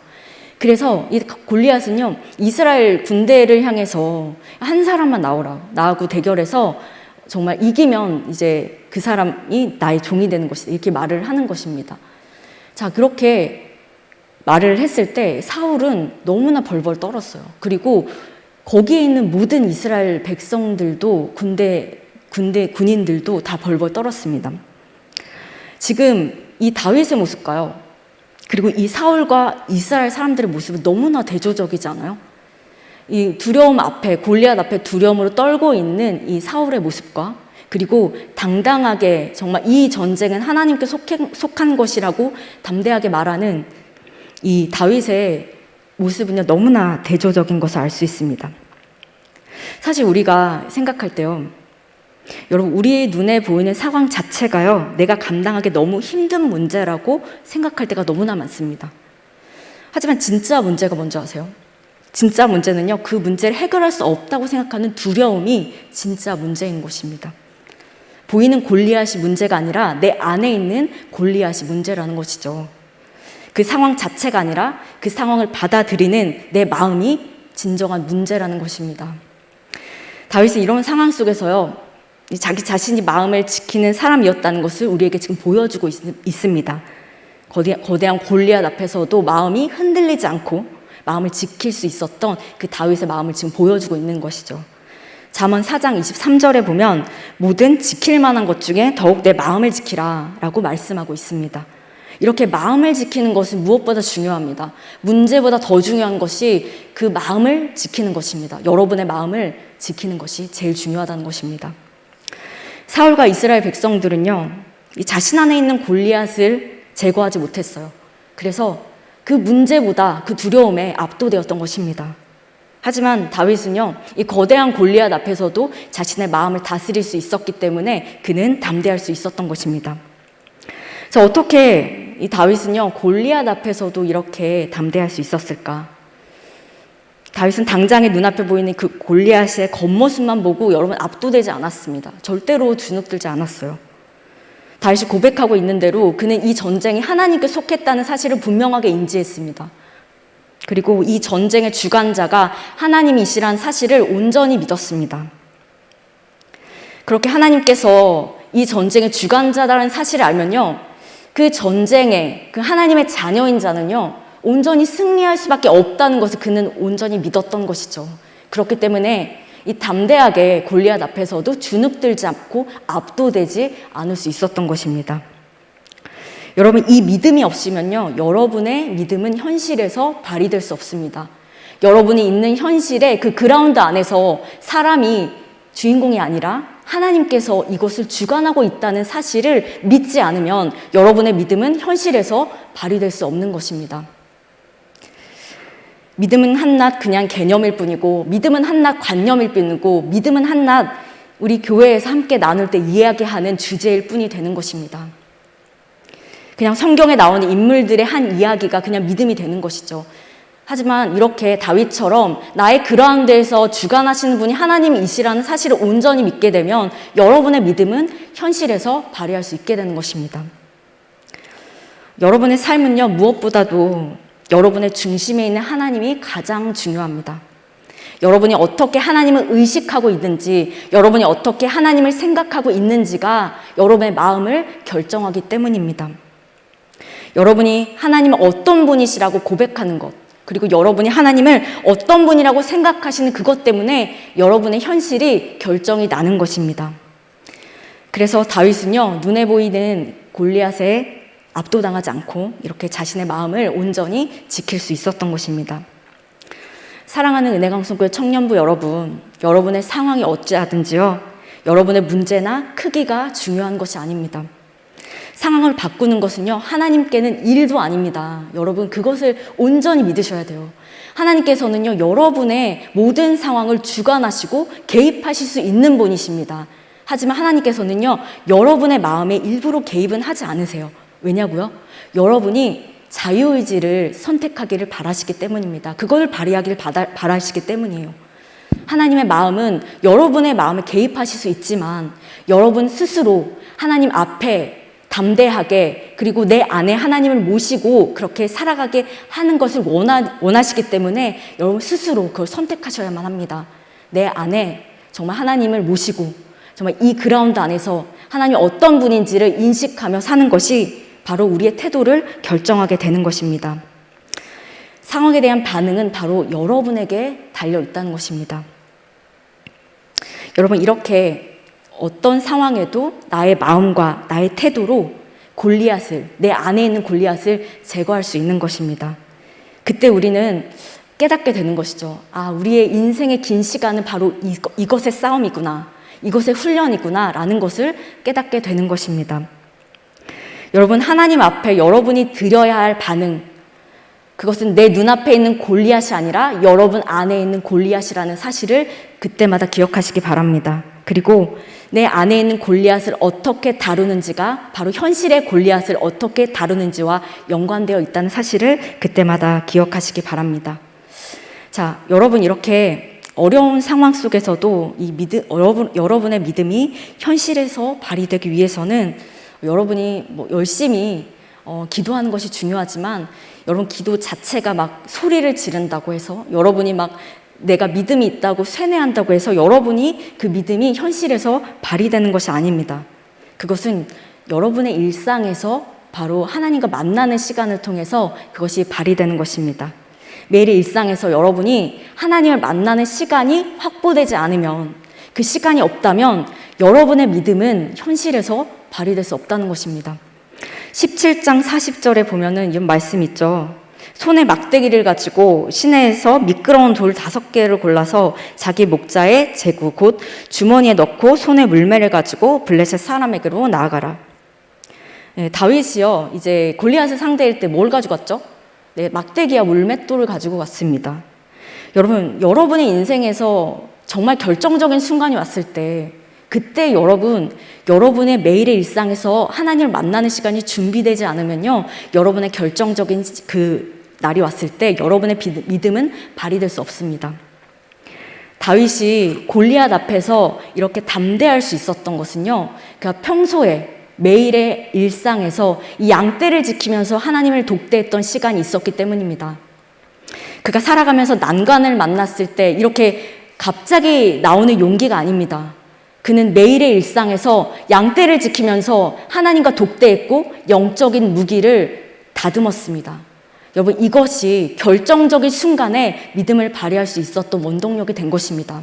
그래서 이 골리앗은요, 이스라엘 군대를 향해서 한 사람만 나하고 대결해서 정말 이기면 이제 그 사람이 나의 종이 되는 것이다, 이렇게 말을 하는 것입니다. 자, 그렇게 말을 했을 때 사울은 너무나 벌벌 떨었어요. 그리고 거기에 있는 모든 이스라엘 백성들도 군인들도 다 벌벌 떨었습니다. 지금 이 다윗의 모습과요, 그리고 이 사울과 이스라엘 사람들의 모습은 너무나 대조적이지 않아요? 이 두려움 앞에, 골리앗 앞에 두려움으로 떨고 있는 이 사울의 모습과, 그리고 당당하게 정말 이 전쟁은 하나님께 속한 것이라고 담대하게 말하는 이 다윗의 모습은요, 너무나 대조적인 것을 알 수 있습니다. 사실 우리가 생각할 때요, 여러분, 우리의 눈에 보이는 상황 자체가요, 내가 감당하기 너무 힘든 문제라고 생각할 때가 너무나 많습니다. 하지만 진짜 문제가 뭔지 아세요? 진짜 문제는요, 그 문제를 해결할 수 없다고 생각하는 두려움이 진짜 문제인 것입니다. 보이는 골리앗이 문제가 아니라 내 안에 있는 골리앗이 문제라는 것이죠. 그 상황 자체가 아니라 그 상황을 받아들이는 내 마음이 진정한 문제라는 것입니다. 다윗은 이런 상황 속에서요, 자기 자신이 마음을 지키는 사람이었다는 것을 우리에게 지금 보여주고 있습니다. 거대한 골리앗 앞에서도 마음이 흔들리지 않고 마음을 지킬 수 있었던 그 다윗의 마음을 지금 보여주고 있는 것이죠. 잠언 4장 23절에 보면 모든 지킬 만한 것 중에 더욱 내 마음을 지키라 라고 말씀하고 있습니다. 이렇게 마음을 지키는 것은 무엇보다 중요합니다. 문제보다 더 중요한 것이 그 마음을 지키는 것입니다. 여러분의 마음을 지키는 것이 제일 중요하다는 것입니다. 사울과 이스라엘 백성들은요, 이 자신 안에 있는 골리앗을 제거하지 못했어요. 그래서 그 문제보다 그 두려움에 압도되었던 것입니다. 하지만 다윗은요, 이 거대한 골리앗 앞에서도 자신의 마음을 다스릴 수 있었기 때문에 그는 담대할 수 있었던 것입니다. 자, 어떻게 이 다윗은요, 골리앗 앞에서도 이렇게 담대할 수 있었을까? 다윗은 당장의 눈앞에 보이는 그 골리앗의 겉모습만 보고 여러분 압도되지 않았습니다. 절대로 주눅들지 않았어요. 다윗이 고백하고 있는 대로 그는 이 전쟁이 하나님께 속했다는 사실을 분명하게 인지했습니다. 그리고 이 전쟁의 주관자가 하나님이시란 사실을 온전히 믿었습니다. 그렇게 하나님께서 이 전쟁의 주관자라는 사실을 알면요, 그 전쟁에 그 하나님의 자녀인 자는요, 온전히 승리할 수밖에 없다는 것을 그는 온전히 믿었던 것이죠. 그렇기 때문에 이 담대하게 골리앗 앞에서도 주눅들지 않고 압도되지 않을 수 있었던 것입니다. 여러분, 이 믿음이 없으면요, 여러분의 믿음은 현실에서 발휘될 수 없습니다. 여러분이 있는 현실의 그 그라운드 안에서 사람이 주인공이 아니라 하나님께서 이것을 주관하고 있다는 사실을 믿지 않으면 여러분의 믿음은 현실에서 발휘될 수 없는 것입니다. 믿음은 한낱 그냥 개념일 뿐이고, 믿음은 한낱 관념일 뿐이고, 믿음은 한낱 우리 교회에서 함께 나눌 때 이야기하는 주제일 뿐이 되는 것입니다. 그냥 성경에 나오는 인물들의 한 이야기가 그냥 믿음이 되는 것이죠. 하지만 이렇게 다윗처럼 나의 그라운드에서 주관하시는 분이 하나님이시라는 사실을 온전히 믿게 되면 여러분의 믿음은 현실에서 발휘할 수 있게 되는 것입니다. 여러분의 삶은요, 무엇보다도 여러분의 중심에 있는 하나님이 가장 중요합니다. 여러분이 어떻게 하나님을 의식하고 있는지, 여러분이 어떻게 하나님을 생각하고 있는지가 여러분의 마음을 결정하기 때문입니다. 여러분이 하나님은 어떤 분이시라고 고백하는 것, 그리고 여러분이 하나님을 어떤 분이라고 생각하시는 그것 때문에 여러분의 현실이 결정이 나는 것입니다. 그래서 다윗은요, 눈에 보이는 골리앗에 압도당하지 않고 이렇게 자신의 마음을 온전히 지킬 수 있었던 것입니다. 사랑하는 은혜강성교회 청년부 여러분, 여러분의 상황이 어찌하든지요, 여러분의 문제나 크기가 중요한 것이 아닙니다. 상황을 바꾸는 것은요, 하나님께는 일도 아닙니다. 여러분, 그것을 온전히 믿으셔야 돼요. 하나님께서는요, 여러분의 모든 상황을 주관하시고 개입하실 수 있는 분이십니다. 하지만 하나님께서는요, 여러분의 마음에 일부러 개입은 하지 않으세요. 왜냐고요? 여러분이 자유의지를 선택하기를 바라시기 때문입니다. 그걸 발휘하기를 바라시기 때문이에요. 하나님의 마음은 여러분의 마음에 개입하실 수 있지만 여러분 스스로 하나님 앞에 담대하게, 그리고 내 안에 하나님을 모시고 그렇게 살아가게 하는 것을 원하시기 때문에 여러분 스스로 그걸 선택하셔야만 합니다. 내 안에 정말 하나님을 모시고 정말 이 그라운드 안에서 하나님이 어떤 분인지를 인식하며 사는 것이 바로 우리의 태도를 결정하게 되는 것입니다. 상황에 대한 반응은 바로 여러분에게 달려 있다는 것입니다. 여러분, 이렇게 어떤 상황에도 나의 마음과 나의 태도로 골리앗을, 내 안에 있는 골리앗을 제거할 수 있는 것입니다. 그때 우리는 깨닫게 되는 것이죠. 아, 우리의 인생의 긴 시간은 바로 이것의 싸움이구나, 이것의 훈련이구나 라는 것을 깨닫게 되는 것입니다. 여러분, 하나님 앞에 여러분이 드려야 할 반응, 그것은 내 눈앞에 있는 골리앗이 아니라 여러분 안에 있는 골리앗이라는 사실을 그때마다 기억하시기 바랍니다. 그리고 내 안에 있는 골리앗을 어떻게 다루는지가 바로 현실의 골리앗을 어떻게 다루는지와 연관되어 있다는 사실을 그때마다 기억하시기 바랍니다. 자, 여러분, 이렇게 어려운 상황 속에서도 여러분의 믿음이 현실에서 발휘되기 위해서는 여러분이 열심히 기도하는 것이 중요하지만, 여러분 기도 자체가 막 소리를 지른다고 해서, 여러분이 막 내가 믿음이 있다고 쇠뇌한다고 해서 여러분이 그 믿음이 현실에서 발휘되는 것이 아닙니다. 그것은 여러분의 일상에서 바로 하나님과 만나는 시간을 통해서 그것이 발휘되는 것입니다. 매일의 일상에서 여러분이 하나님을 만나는 시간이 확보되지 않으면, 그 시간이 없다면 여러분의 믿음은 현실에서 발휘될 수 없다는 것입니다. 17장 40절에 보면은 이런 말씀 있죠. 손에 막대기를 가지고 시내에서 미끄러운 돌 5개를 골라서 자기 목자의 제구 곧 주머니에 넣고 손에 물매를 가지고 블레셋 사람에게로 나아가라. 네, 다윗이요, 이제 골리앗을 상대할 때 뭘 가지고 갔죠? 네, 막대기와 물맷돌을 가지고 갔습니다. 여러분, 여러분의 인생에서 정말 결정적인 순간이 왔을 때, 그때 여러분의 매일의 일상에서 하나님을 만나는 시간이 준비되지 않으면요, 여러분의 결정적인 그 날이 왔을 때 여러분의 믿음은 발휘될 수 없습니다. 다윗이 골리앗 앞에서 이렇게 담대할 수 있었던 것은요, 그가 평소에 매일의 일상에서 이 양떼를 지키면서 하나님을 독대했던 시간이 있었기 때문입니다. 그가 살아가면서 난관을 만났을 때 이렇게 갑자기 나오는 용기가 아닙니다. 그는 매일의 일상에서 양떼를 지키면서 하나님과 독대했고 영적인 무기를 다듬었습니다. 여러분, 이것이 결정적인 순간에 믿음을 발휘할 수 있었던 원동력이 된 것입니다.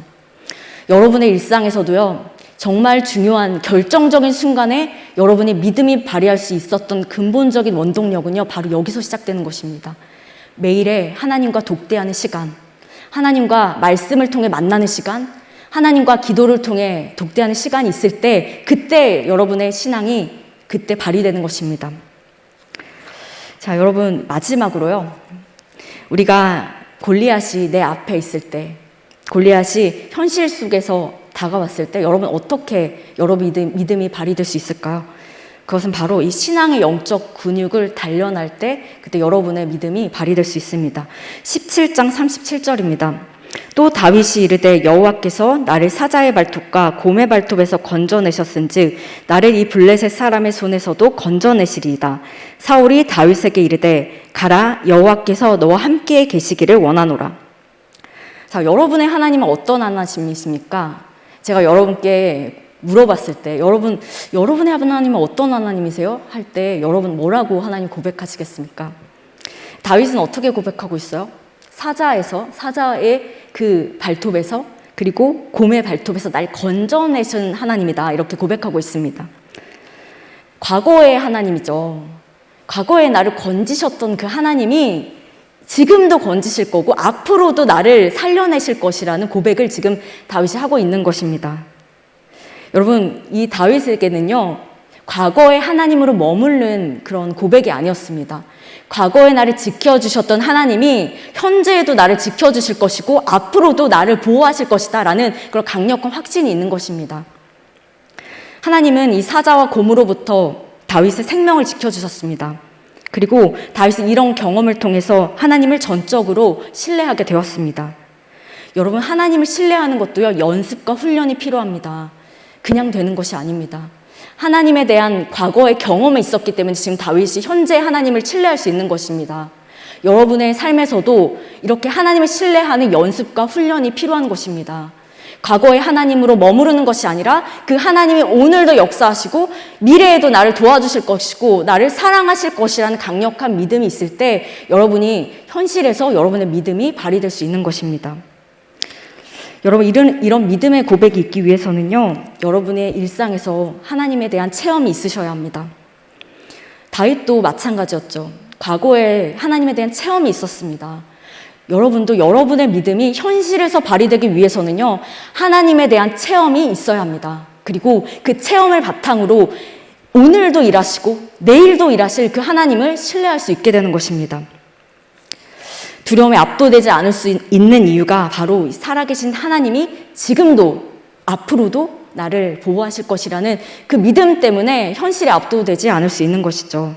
여러분의 일상에서도요, 정말 중요한 결정적인 순간에 여러분의 믿음이 발휘할 수 있었던 근본적인 원동력은요, 바로 여기서 시작되는 것입니다. 매일에 하나님과 독대하는 시간, 하나님과 말씀을 통해 만나는 시간, 하나님과 기도를 통해 독대하는 시간이 있을 때, 그때 여러분의 신앙이 그때 발휘되는 것입니다. 자, 여러분, 마지막으로요, 우리가 골리앗이 내 앞에 있을 때, 골리앗이 현실 속에서 다가왔을 때 여러분 어떻게 여러분 믿음이 발휘될 수 있을까요? 그것은 바로 이 신앙의 영적 근육을 단련할 때 그때 여러분의 믿음이 발휘될 수 있습니다. 17장 37절입니다. 또 다윗이 이르되 여호와께서 나를 사자의 발톱과 곰의 발톱에서 건져내셨은즉 나를 이 블레셋 사람의 손에서도 건져내시리이다. 사울이 다윗에게 이르되 가라, 여호와께서 너와 함께 계시기를 원하노라. 자, 여러분의 하나님은 어떤 하나님이십니까? 제가 여러분께 물어봤을 때 여러분의 하나님은 어떤 하나님이세요? 할 때 여러분 뭐라고 하나님 고백하시겠습니까? 다윗은 어떻게 고백하고 있어요? 사자의 그 발톱에서 그리고 곰의 발톱에서 날 건져내신 하나님이다 이렇게 고백하고 있습니다. 과거의 하나님이죠. 과거에 나를 건지셨던 그 하나님이 지금도 건지실 거고 앞으로도 나를 살려내실 것이라는 고백을 지금 다윗이 하고 있는 것입니다. 여러분, 이 다윗에게는요, 과거의 하나님으로 머무르는 그런 고백이 아니었습니다. 과거에 나를 지켜주셨던 하나님이 현재에도 나를 지켜주실 것이고 앞으로도 나를 보호하실 것이다 라는 그런 강력한 확신이 있는 것입니다. 하나님은 이 사자와 곰으로부터 다윗의 생명을 지켜주셨습니다. 그리고 다윗은 이런 경험을 통해서 하나님을 전적으로 신뢰하게 되었습니다. 여러분, 하나님을 신뢰하는 것도요, 연습과 훈련이 필요합니다. 그냥 되는 것이 아닙니다. 하나님에 대한 과거의 경험이 있었기 때문에 지금 다윗이 현재 하나님을 신뢰할 수 있는 것입니다. 여러분의 삶에서도 이렇게 하나님을 신뢰하는 연습과 훈련이 필요한 것입니다. 과거의 하나님으로 머무르는 것이 아니라 그 하나님이 오늘도 역사하시고 미래에도 나를 도와주실 것이고 나를 사랑하실 것이라는 강력한 믿음이 있을 때 여러분이 현실에서 여러분의 믿음이 발휘될 수 있는 것입니다. 여러분, 이런 믿음의 고백이 있기 위해서는요, 여러분의 일상에서 하나님에 대한 체험이 있으셔야 합니다. 다윗도 마찬가지였죠. 과거에 하나님에 대한 체험이 있었습니다. 여러분도 여러분의 믿음이 현실에서 발휘되기 위해서는요, 하나님에 대한 체험이 있어야 합니다. 그리고 그 체험을 바탕으로 오늘도 일하시고 내일도 일하실 그 하나님을 신뢰할 수 있게 되는 것입니다. 두려움에 압도되지 않을 수 있는 이유가 바로 살아계신 하나님이 지금도 앞으로도 나를 보호하실 것이라는 그 믿음 때문에 현실에 압도되지 않을 수 있는 것이죠.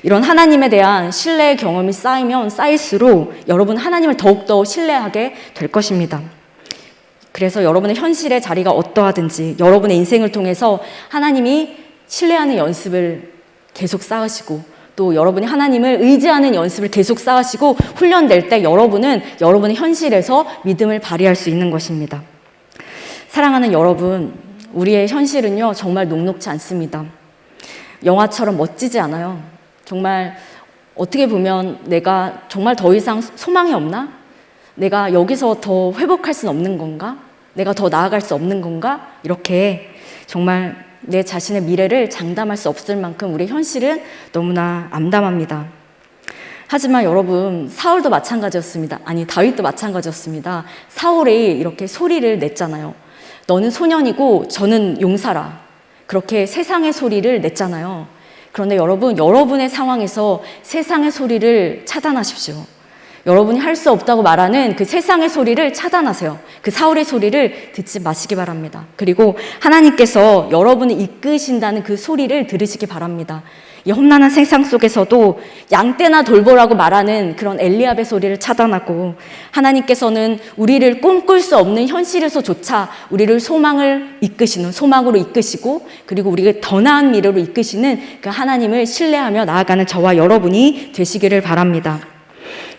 이런 하나님에 대한 신뢰의 경험이 쌓이면 쌓일수록 여러분 하나님을 더욱더 신뢰하게 될 것입니다. 그래서 여러분의 현실의 자리가 어떠하든지 여러분의 인생을 통해서 하나님이 신뢰하는 연습을 계속 쌓으시고 또 여러분이 하나님을 의지하는 연습을 계속 쌓으시고 훈련될 때 여러분은 여러분의 현실에서 믿음을 발휘할 수 있는 것입니다. 사랑하는 여러분, 우리의 현실은요, 정말 녹록지 않습니다. 영화처럼 멋지지 않아요. 정말 어떻게 보면 내가 정말 더 이상 소망이 없나? 내가 여기서 더 회복할 수는 없는 건가? 내가 더 나아갈 수 없는 건가? 이렇게 정말 내 자신의 미래를 장담할 수 없을 만큼 우리의 현실은 너무나 암담합니다. 하지만 여러분, 사울도 마찬가지였습니다. 아니, 다윗도 마찬가지였습니다. 사울이 이렇게 소리를 냈잖아요. 너는 소년이고 저는 용사라. 그렇게 세상의 소리를 냈잖아요. 그런데 여러분, 여러분의 상황에서 세상의 소리를 차단하십시오. 여러분이 할 수 없다고 말하는 그 세상의 소리를 차단하세요. 그 사울의 소리를 듣지 마시기 바랍니다. 그리고 하나님께서 여러분을 이끄신다는 그 소리를 들으시기 바랍니다. 이 험난한 세상 속에서도 양떼나 돌보라고 말하는 그런 엘리압의 소리를 차단하고 하나님께서는 우리를 꿈꿀 수 없는 현실에서조차 우리를 소망으로 이끄시고 그리고 우리가 더 나은 미래로 이끄시는 그 하나님을 신뢰하며 나아가는 저와 여러분이 되시기를 바랍니다.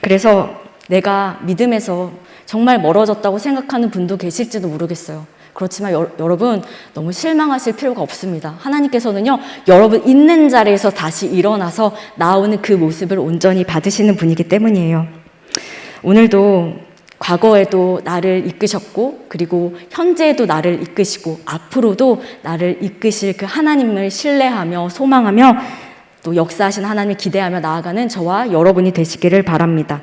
그래서 내가 믿음에서 정말 멀어졌다고 생각하는 분도 계실지도 모르겠어요. 그렇지만 여러분 너무 실망하실 필요가 없습니다. 하나님께서는요, 여러분 있는 자리에서 다시 일어나서 나오는 그 모습을 온전히 받으시는 분이기 때문이에요. 오늘도 과거에도 나를 이끄셨고 그리고 현재에도 나를 이끄시고 앞으로도 나를 이끄실 그 하나님을 신뢰하며 소망하며 또 역사하신 하나님을 기대하며 나아가는 저와 여러분이 되시기를 바랍니다.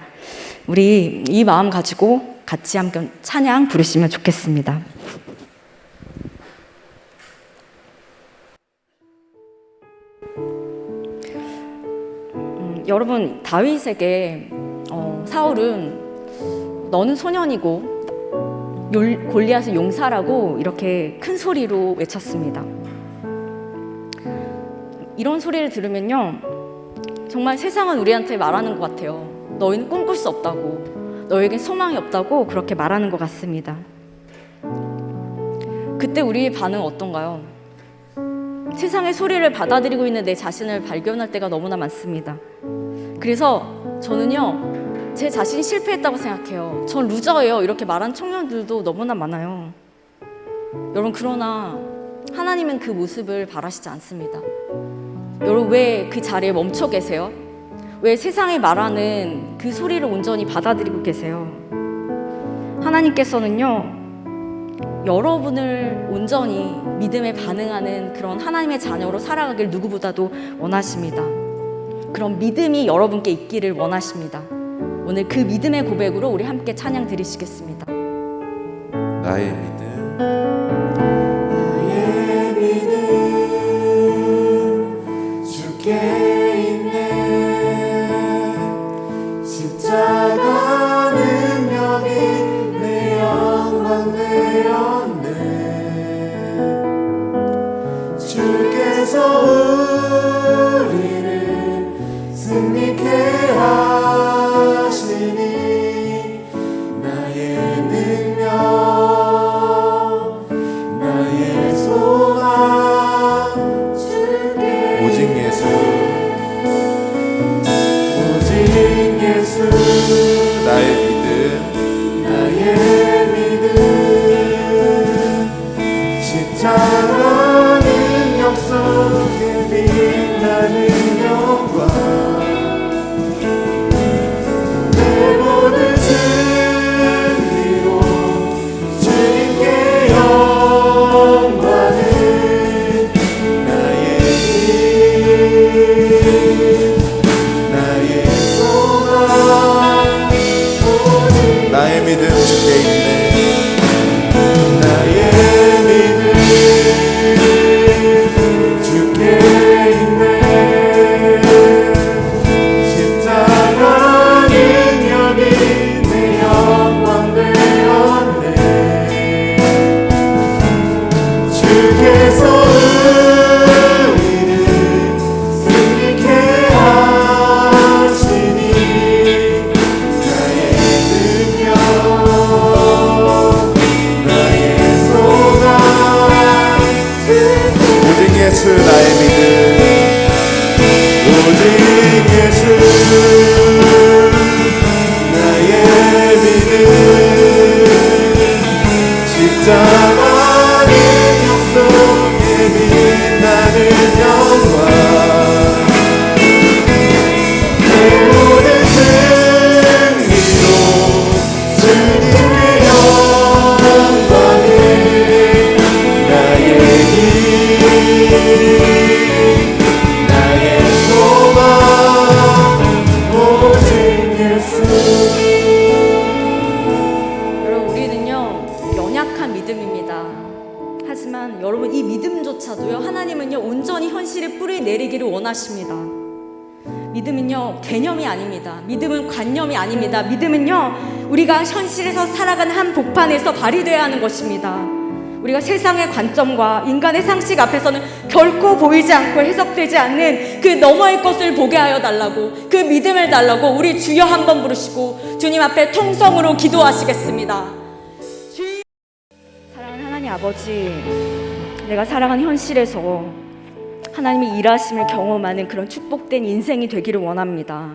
우리 이 마음 가지고 같이 함께 찬양 부르시면 좋겠습니다. 여러분, 다윗에게 사울은 너는 소년이고 골리앗은 용사라고 이렇게 큰 소리로 외쳤습니다. 이런 소리를 들으면요, 정말 세상은 우리한테 말하는 것 같아요. 너희는 꿈꿀 수 없다고, 너에겐 소망이 없다고 그렇게 말하는 것 같습니다. 그때 우리의 반응은 어떤가요? 세상의 소리를 받아들이고 있는 내 자신을 발견할 때가 너무나 많습니다. 그래서 저는요, 제 자신이 실패했다고 생각해요. 전 루저예요. 이렇게 말하는 청년들도 너무나 많아요. 여러분, 그러나 하나님은 그 모습을 바라시지 않습니다. 여러분, 왜 그 자리에 멈춰 계세요? 왜 세상이 말하는 그 소리를 온전히 받아들이고 계세요? 하나님께서는요, 여러분을 온전히 믿음에 반응하는 그런 하나님의 자녀로 살아가길 누구보다도 원하십니다. 그런 믿음이 여러분께 있기를 원하십니다. 오늘 그 믿음의 고백으로 우리 함께 찬양 드리시겠습니다. 나의 믿음 나의 믿음 주께 있네. 십자가 능력이 내 영광 되었네. 주께서 우리를 승리케 하시니 나의 능력 나의 소망 주께 오직 예수 오직 예수 나의 믿음 나의 믿음 십자가 능력 속에 빛나는 영광 내 모든 승리로 주님께 영광을 나의 힘 나의 소망 오직 나의 믿음 주께 있네 나의 믿음 주께 있네. 십자가 능력이 내 영광 되었네. 주께서 우리를 승리케 하시니 나의 능력 나의 소망 오직 예수 나의 믿음 오직 예수 나의 믿음 십자가 능력 속에 빛나는 영광 내 모든 승리로 주님께 영광을 나의 힘 나의 소망 오직 예수. 여러분, 우리는요, 연약한 믿음입니다. 하지만 여러분, 이 믿음조차도요, 하나님은요, 온전히 현실에 뿌리 내리기를 원하십니다. 믿음은요, 개념이 아닙니다. 믿음은 관념이 아닙니다. 믿음은요, 우리가 현실에서 살아가는 한 복판에서 발휘되어야 하는 것입니다. 우리가 세상의 관점과 인간의 상식 앞에서는 결코 보이지 않고 해석되지 않는 그 너머의 것을 보게 하여 달라고, 그 믿음을 달라고 우리 주여 한번 부르시고 주님 앞에 통성으로 기도하시겠습니다. 사랑하는 하나님 아버지, 내가 살아가는 현실에서 하나님의 일하심을 경험하는 그런 축복된 인생이 되기를 원합니다.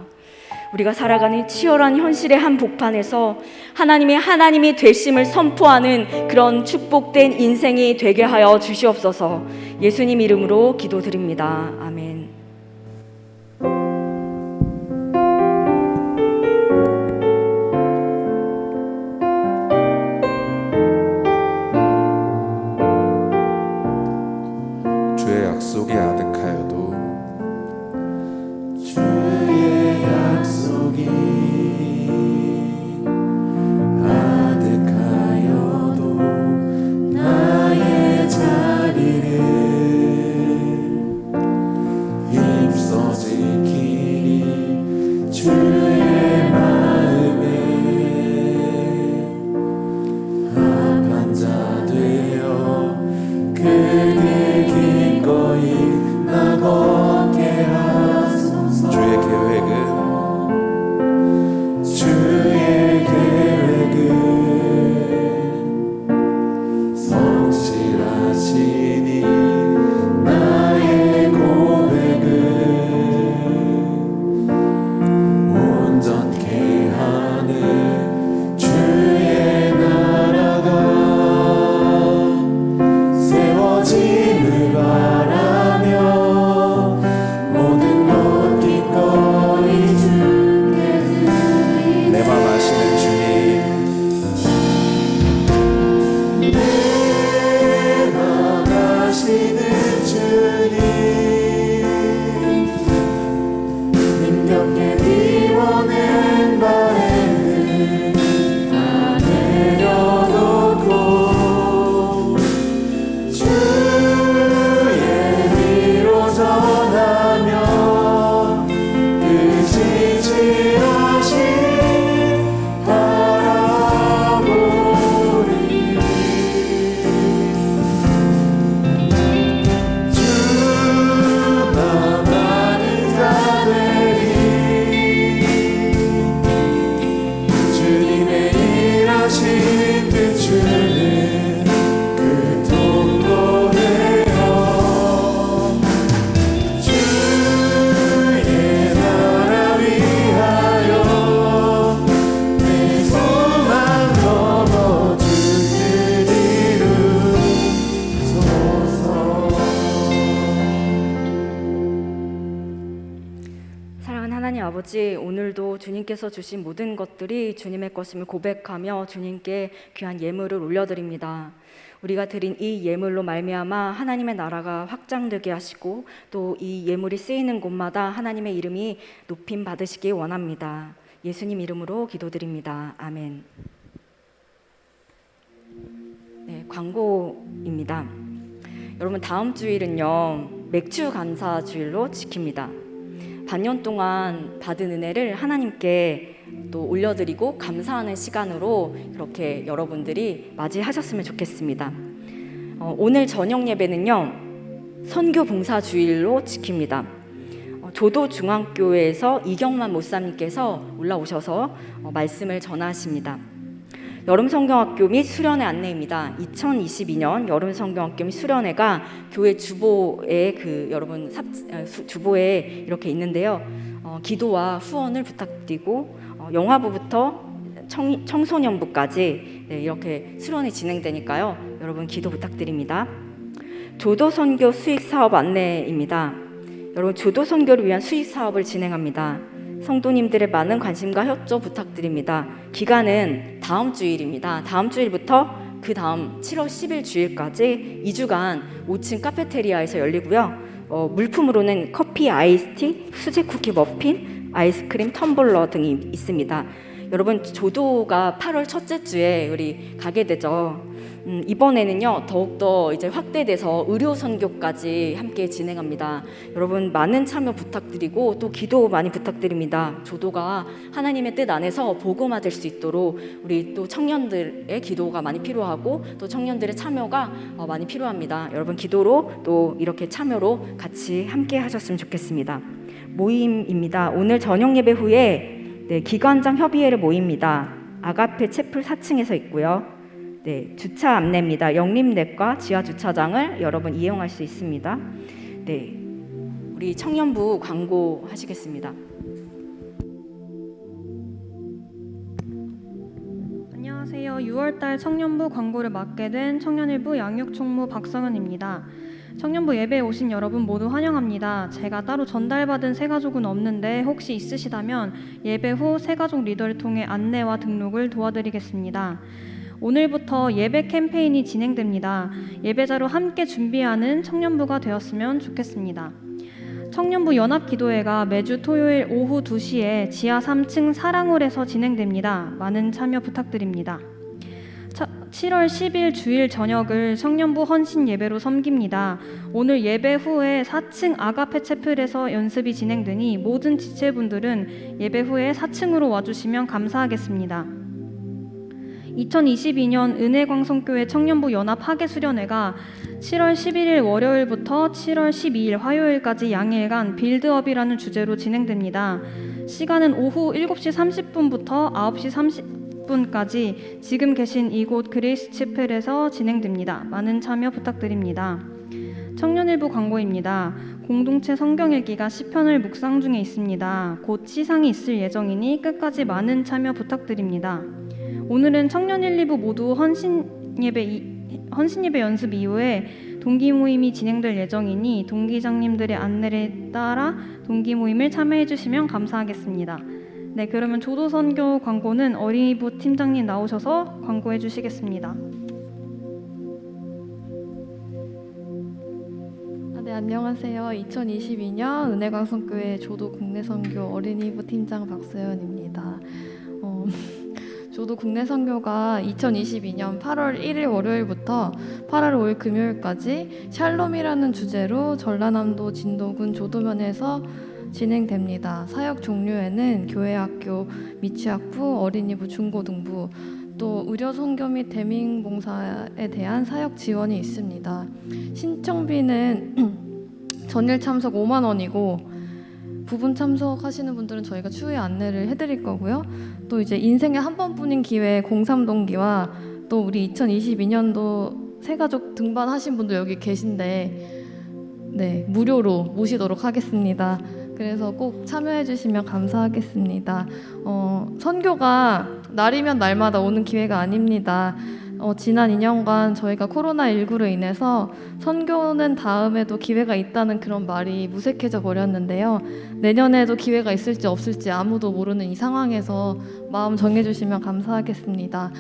우리가 살아가는 치열한 현실의 한 복판에서 하나님이 되심을 선포하는 그런 축복된 인생이 되게 하여 주시옵소서. 예수님 이름으로 기도드립니다. 아멘. 주의 약속이 아득하여도 주의 약속이 아득하여도 나의 자리를 아버지, 오늘도 주님께서 주신 모든 것들이 주님의 것임을 고백하며 주님께 귀한 예물을 올려드립니다. 우리가 드린 이 예물로 말미암아 하나님의 나라가 확장되게 하시고 또 이 예물이 쓰이는 곳마다 하나님의 이름이 높임 받으시기 원합니다. 예수님 이름으로 기도드립니다. 아멘. 네, 광고입니다. 여러분, 다음 주일은요, 맥주 감사 주일로 지킵니다. 반년 동안 받은 은혜를 하나님께 또 올려드리고 감사하는 시간으로 이렇게 여러분들이 맞이하셨으면 좋겠습니다. 오늘 저녁 예배는요, 선교 봉사 주일로 지킵니다. 조도중앙교회에서 이경만 목사님께서 올라오셔서 말씀을 전하십니다. 여름성경학교 및 수련회 안내입니다. 2022년 여름성경학교 및 수련회가 교회 주보에 여러분 주보에 이렇게 있는데요. 기도와 후원을 부탁드리고 영화부부터 청소년부까지 이렇게 수련회 진행되니까요. 여러분 기도 부탁드립니다. 조도선교 수익사업 안내입니다. 여러분, 조도선교를 위한 수익사업을 진행합니다. 성도님들의 많은 관심과 협조 부탁드립니다. 기간은 다음 주일입니다. 다음 주일부터 그 다음 7월 10일 주일까지 2주간 5층 카페테리아에서 열리고요. 물품으로는 커피, 아이스티, 수제 쿠키, 머핀, 아이스크림, 텀블러 등이 있습니다. 여러분, 조도가 8월 첫째 주에 우리 가게 되죠. 이번에는요, 더욱더 이제 확대돼서 의료 선교까지 함께 진행합니다. 여러분, 많은 참여 부탁드리고 또 기도 많이 부탁드립니다. 조도가 하나님의 뜻 안에서 복음화 될 수 있도록 우리 또 청년들의 기도가 많이 필요하고 또 청년들의 참여가 많이 필요합니다. 여러분, 기도로 또 이렇게 참여로 같이 함께 하셨으면 좋겠습니다. 모임입니다. 오늘 저녁 예배 후에 기관장 협의회를 모입니다. 아가페 채플 4층에서 있고요. 네, 주차 안내입니다. 영림내과 지하 주차장을 여러분 이용할 수 있습니다. 네, 우리 청년부 광고 하시겠습니다. 안녕하세요. 6월달 청년부 광고를 맡게 된 청년일부 양육총무 박성은입니다. 청년부 예배에 오신 여러분 모두 환영합니다. 제가 따로 전달받은 새가족은 없는데 혹시 있으시다면 예배 후 새가족 리더를 통해 안내와 등록을 도와드리겠습니다. 오늘부터 예배 캠페인이 진행됩니다. 예배자로 함께 준비하는 청년부가 되었으면 좋겠습니다. 청년부 연합기도회가 매주 토요일 오후 2시에 지하 3층 사랑홀에서 진행됩니다. 많은 참여 부탁드립니다. 7월 10일 주일 저녁을 청년부 헌신 예배로 섬깁니다. 오늘 예배 후에 4층 아가페 채플에서 연습이 진행되니 모든 지체분들은 예배 후에 4층으로 와주시면 감사하겠습니다. 2022년 은혜광성교회 청년부 연합 하계수련회가 7월 11일 월요일부터 7월 12일 화요일까지 양일간 빌드업이라는 주제로 진행됩니다. 시간은 오후 7시 30분부터 9시 30분까지 지금 계신 이곳 그레이스 채플에서 진행됩니다. 많은 참여 부탁드립니다. 청년일부 광고입니다. 공동체 성경읽기가 시편을 묵상 중에 있습니다. 곧 시상이 있을 예정이니 끝까지 많은 참여 부탁드립니다. 오늘은 청년 1, 2부 모두 헌신 예배 연습 이후에 동기 모임이 진행될 예정이니 동기장님들의 안내를 따라 동기 모임을 참여해 주시면 감사하겠습니다. 네, 그러면 조도선교 광고는 어린이부 팀장님 나오셔서 광고해 주시겠습니다. 네, 안녕하세요. 2022년 은혜광성교회 조도 국내선교 어린이부 팀장 박소연입니다. 조도 국내선교가 2022년 8월 1일 월요일부터 8월 5일 금요일까지 샬롬이라는 주제로 전라남도 진도군 조도면에서 진행됩니다. 사역 종류에는 교회학교, 미취학부, 어린이부, 중고등부, 또 의료선교 및 대민봉사에 대한 사역 지원이 있습니다. 신청비는 전일 참석 5만 원이고 부분 참석하시는 분들은 저희가 추후에 안내를 해드릴 거고요. 또 이제 인생에 한 번뿐인 기회에 03동기와 또 우리 2022년도 새가족 등반하신 분들 여기 계신데 네, 무료로 모시도록 하겠습니다. 그래서 꼭 참여해 주시면 감사하겠습니다. 선교가 날이면 날마다 오는 기회가 아닙니다. 지난 2년간 저희가 코로나19로 인해서 선교는 다음에도 기회가 있다는 그런 말이 무색해져 버렸는데요. 내년에도 기회가 있을지 없을지 아무도 모르는 이 상황에서 마음 정해주시면 감사하겠습니다.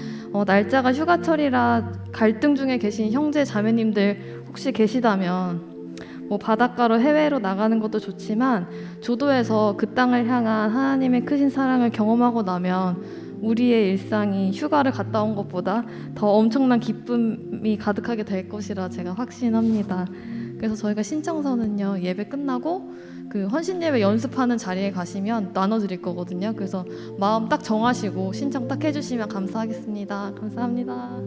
날짜가 휴가철이라 갈등 중에 계신 형제 자매님들 혹시 계시다면 바닷가로 해외로 나가는 것도 좋지만 조도에서 그 땅을 향한 하나님의 크신 사랑을 경험하고 나면 우리의 일상이 휴가를 갔다 온 것보다 더 엄청난 기쁨이 가득하게 될 것이라 제가 확신합니다. 그래서 저희가 신청서는요, 예배 끝나고 그 헌신 예배 연습하는 자리에 가시면 나눠드릴 거거든요. 그래서 마음 딱 정하시고 신청 딱 해주시면 감사하겠습니다. 감사합니다.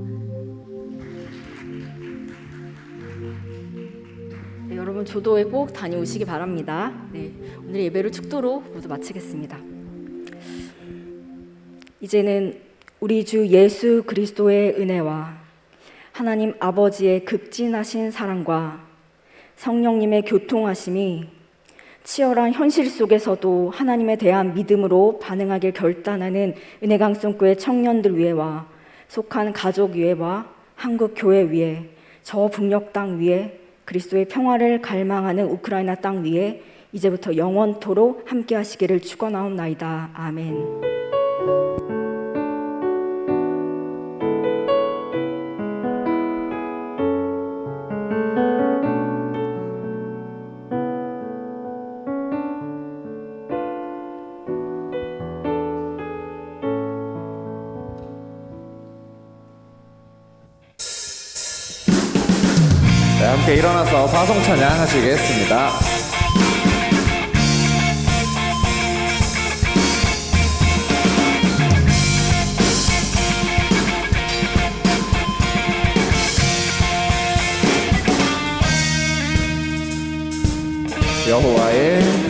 네, 여러분 조도에 꼭 다녀오시기 바랍니다. 네, 오늘 예배를 축도로 모두 마치겠습니다. 이제는 우리 주 예수 그리스도의 은혜와 하나님 아버지의 극진하신 사랑과 성령님의 교통하심이 치열한 현실 속에서도 하나님에 대한 믿음으로 반응하길 결단하는 은혜강성교회 청년들 위에와 속한 가족 위에와 한국 교회 위에 저 북녘 땅 위에 그리스도의 평화를 갈망하는 우크라이나 땅 위에 이제부터 영원토록 함께 하시기를 축원하옵나이다. 아멘. 네, 함께 일어나서 화성 찬양 하시겠습니다. 여호와의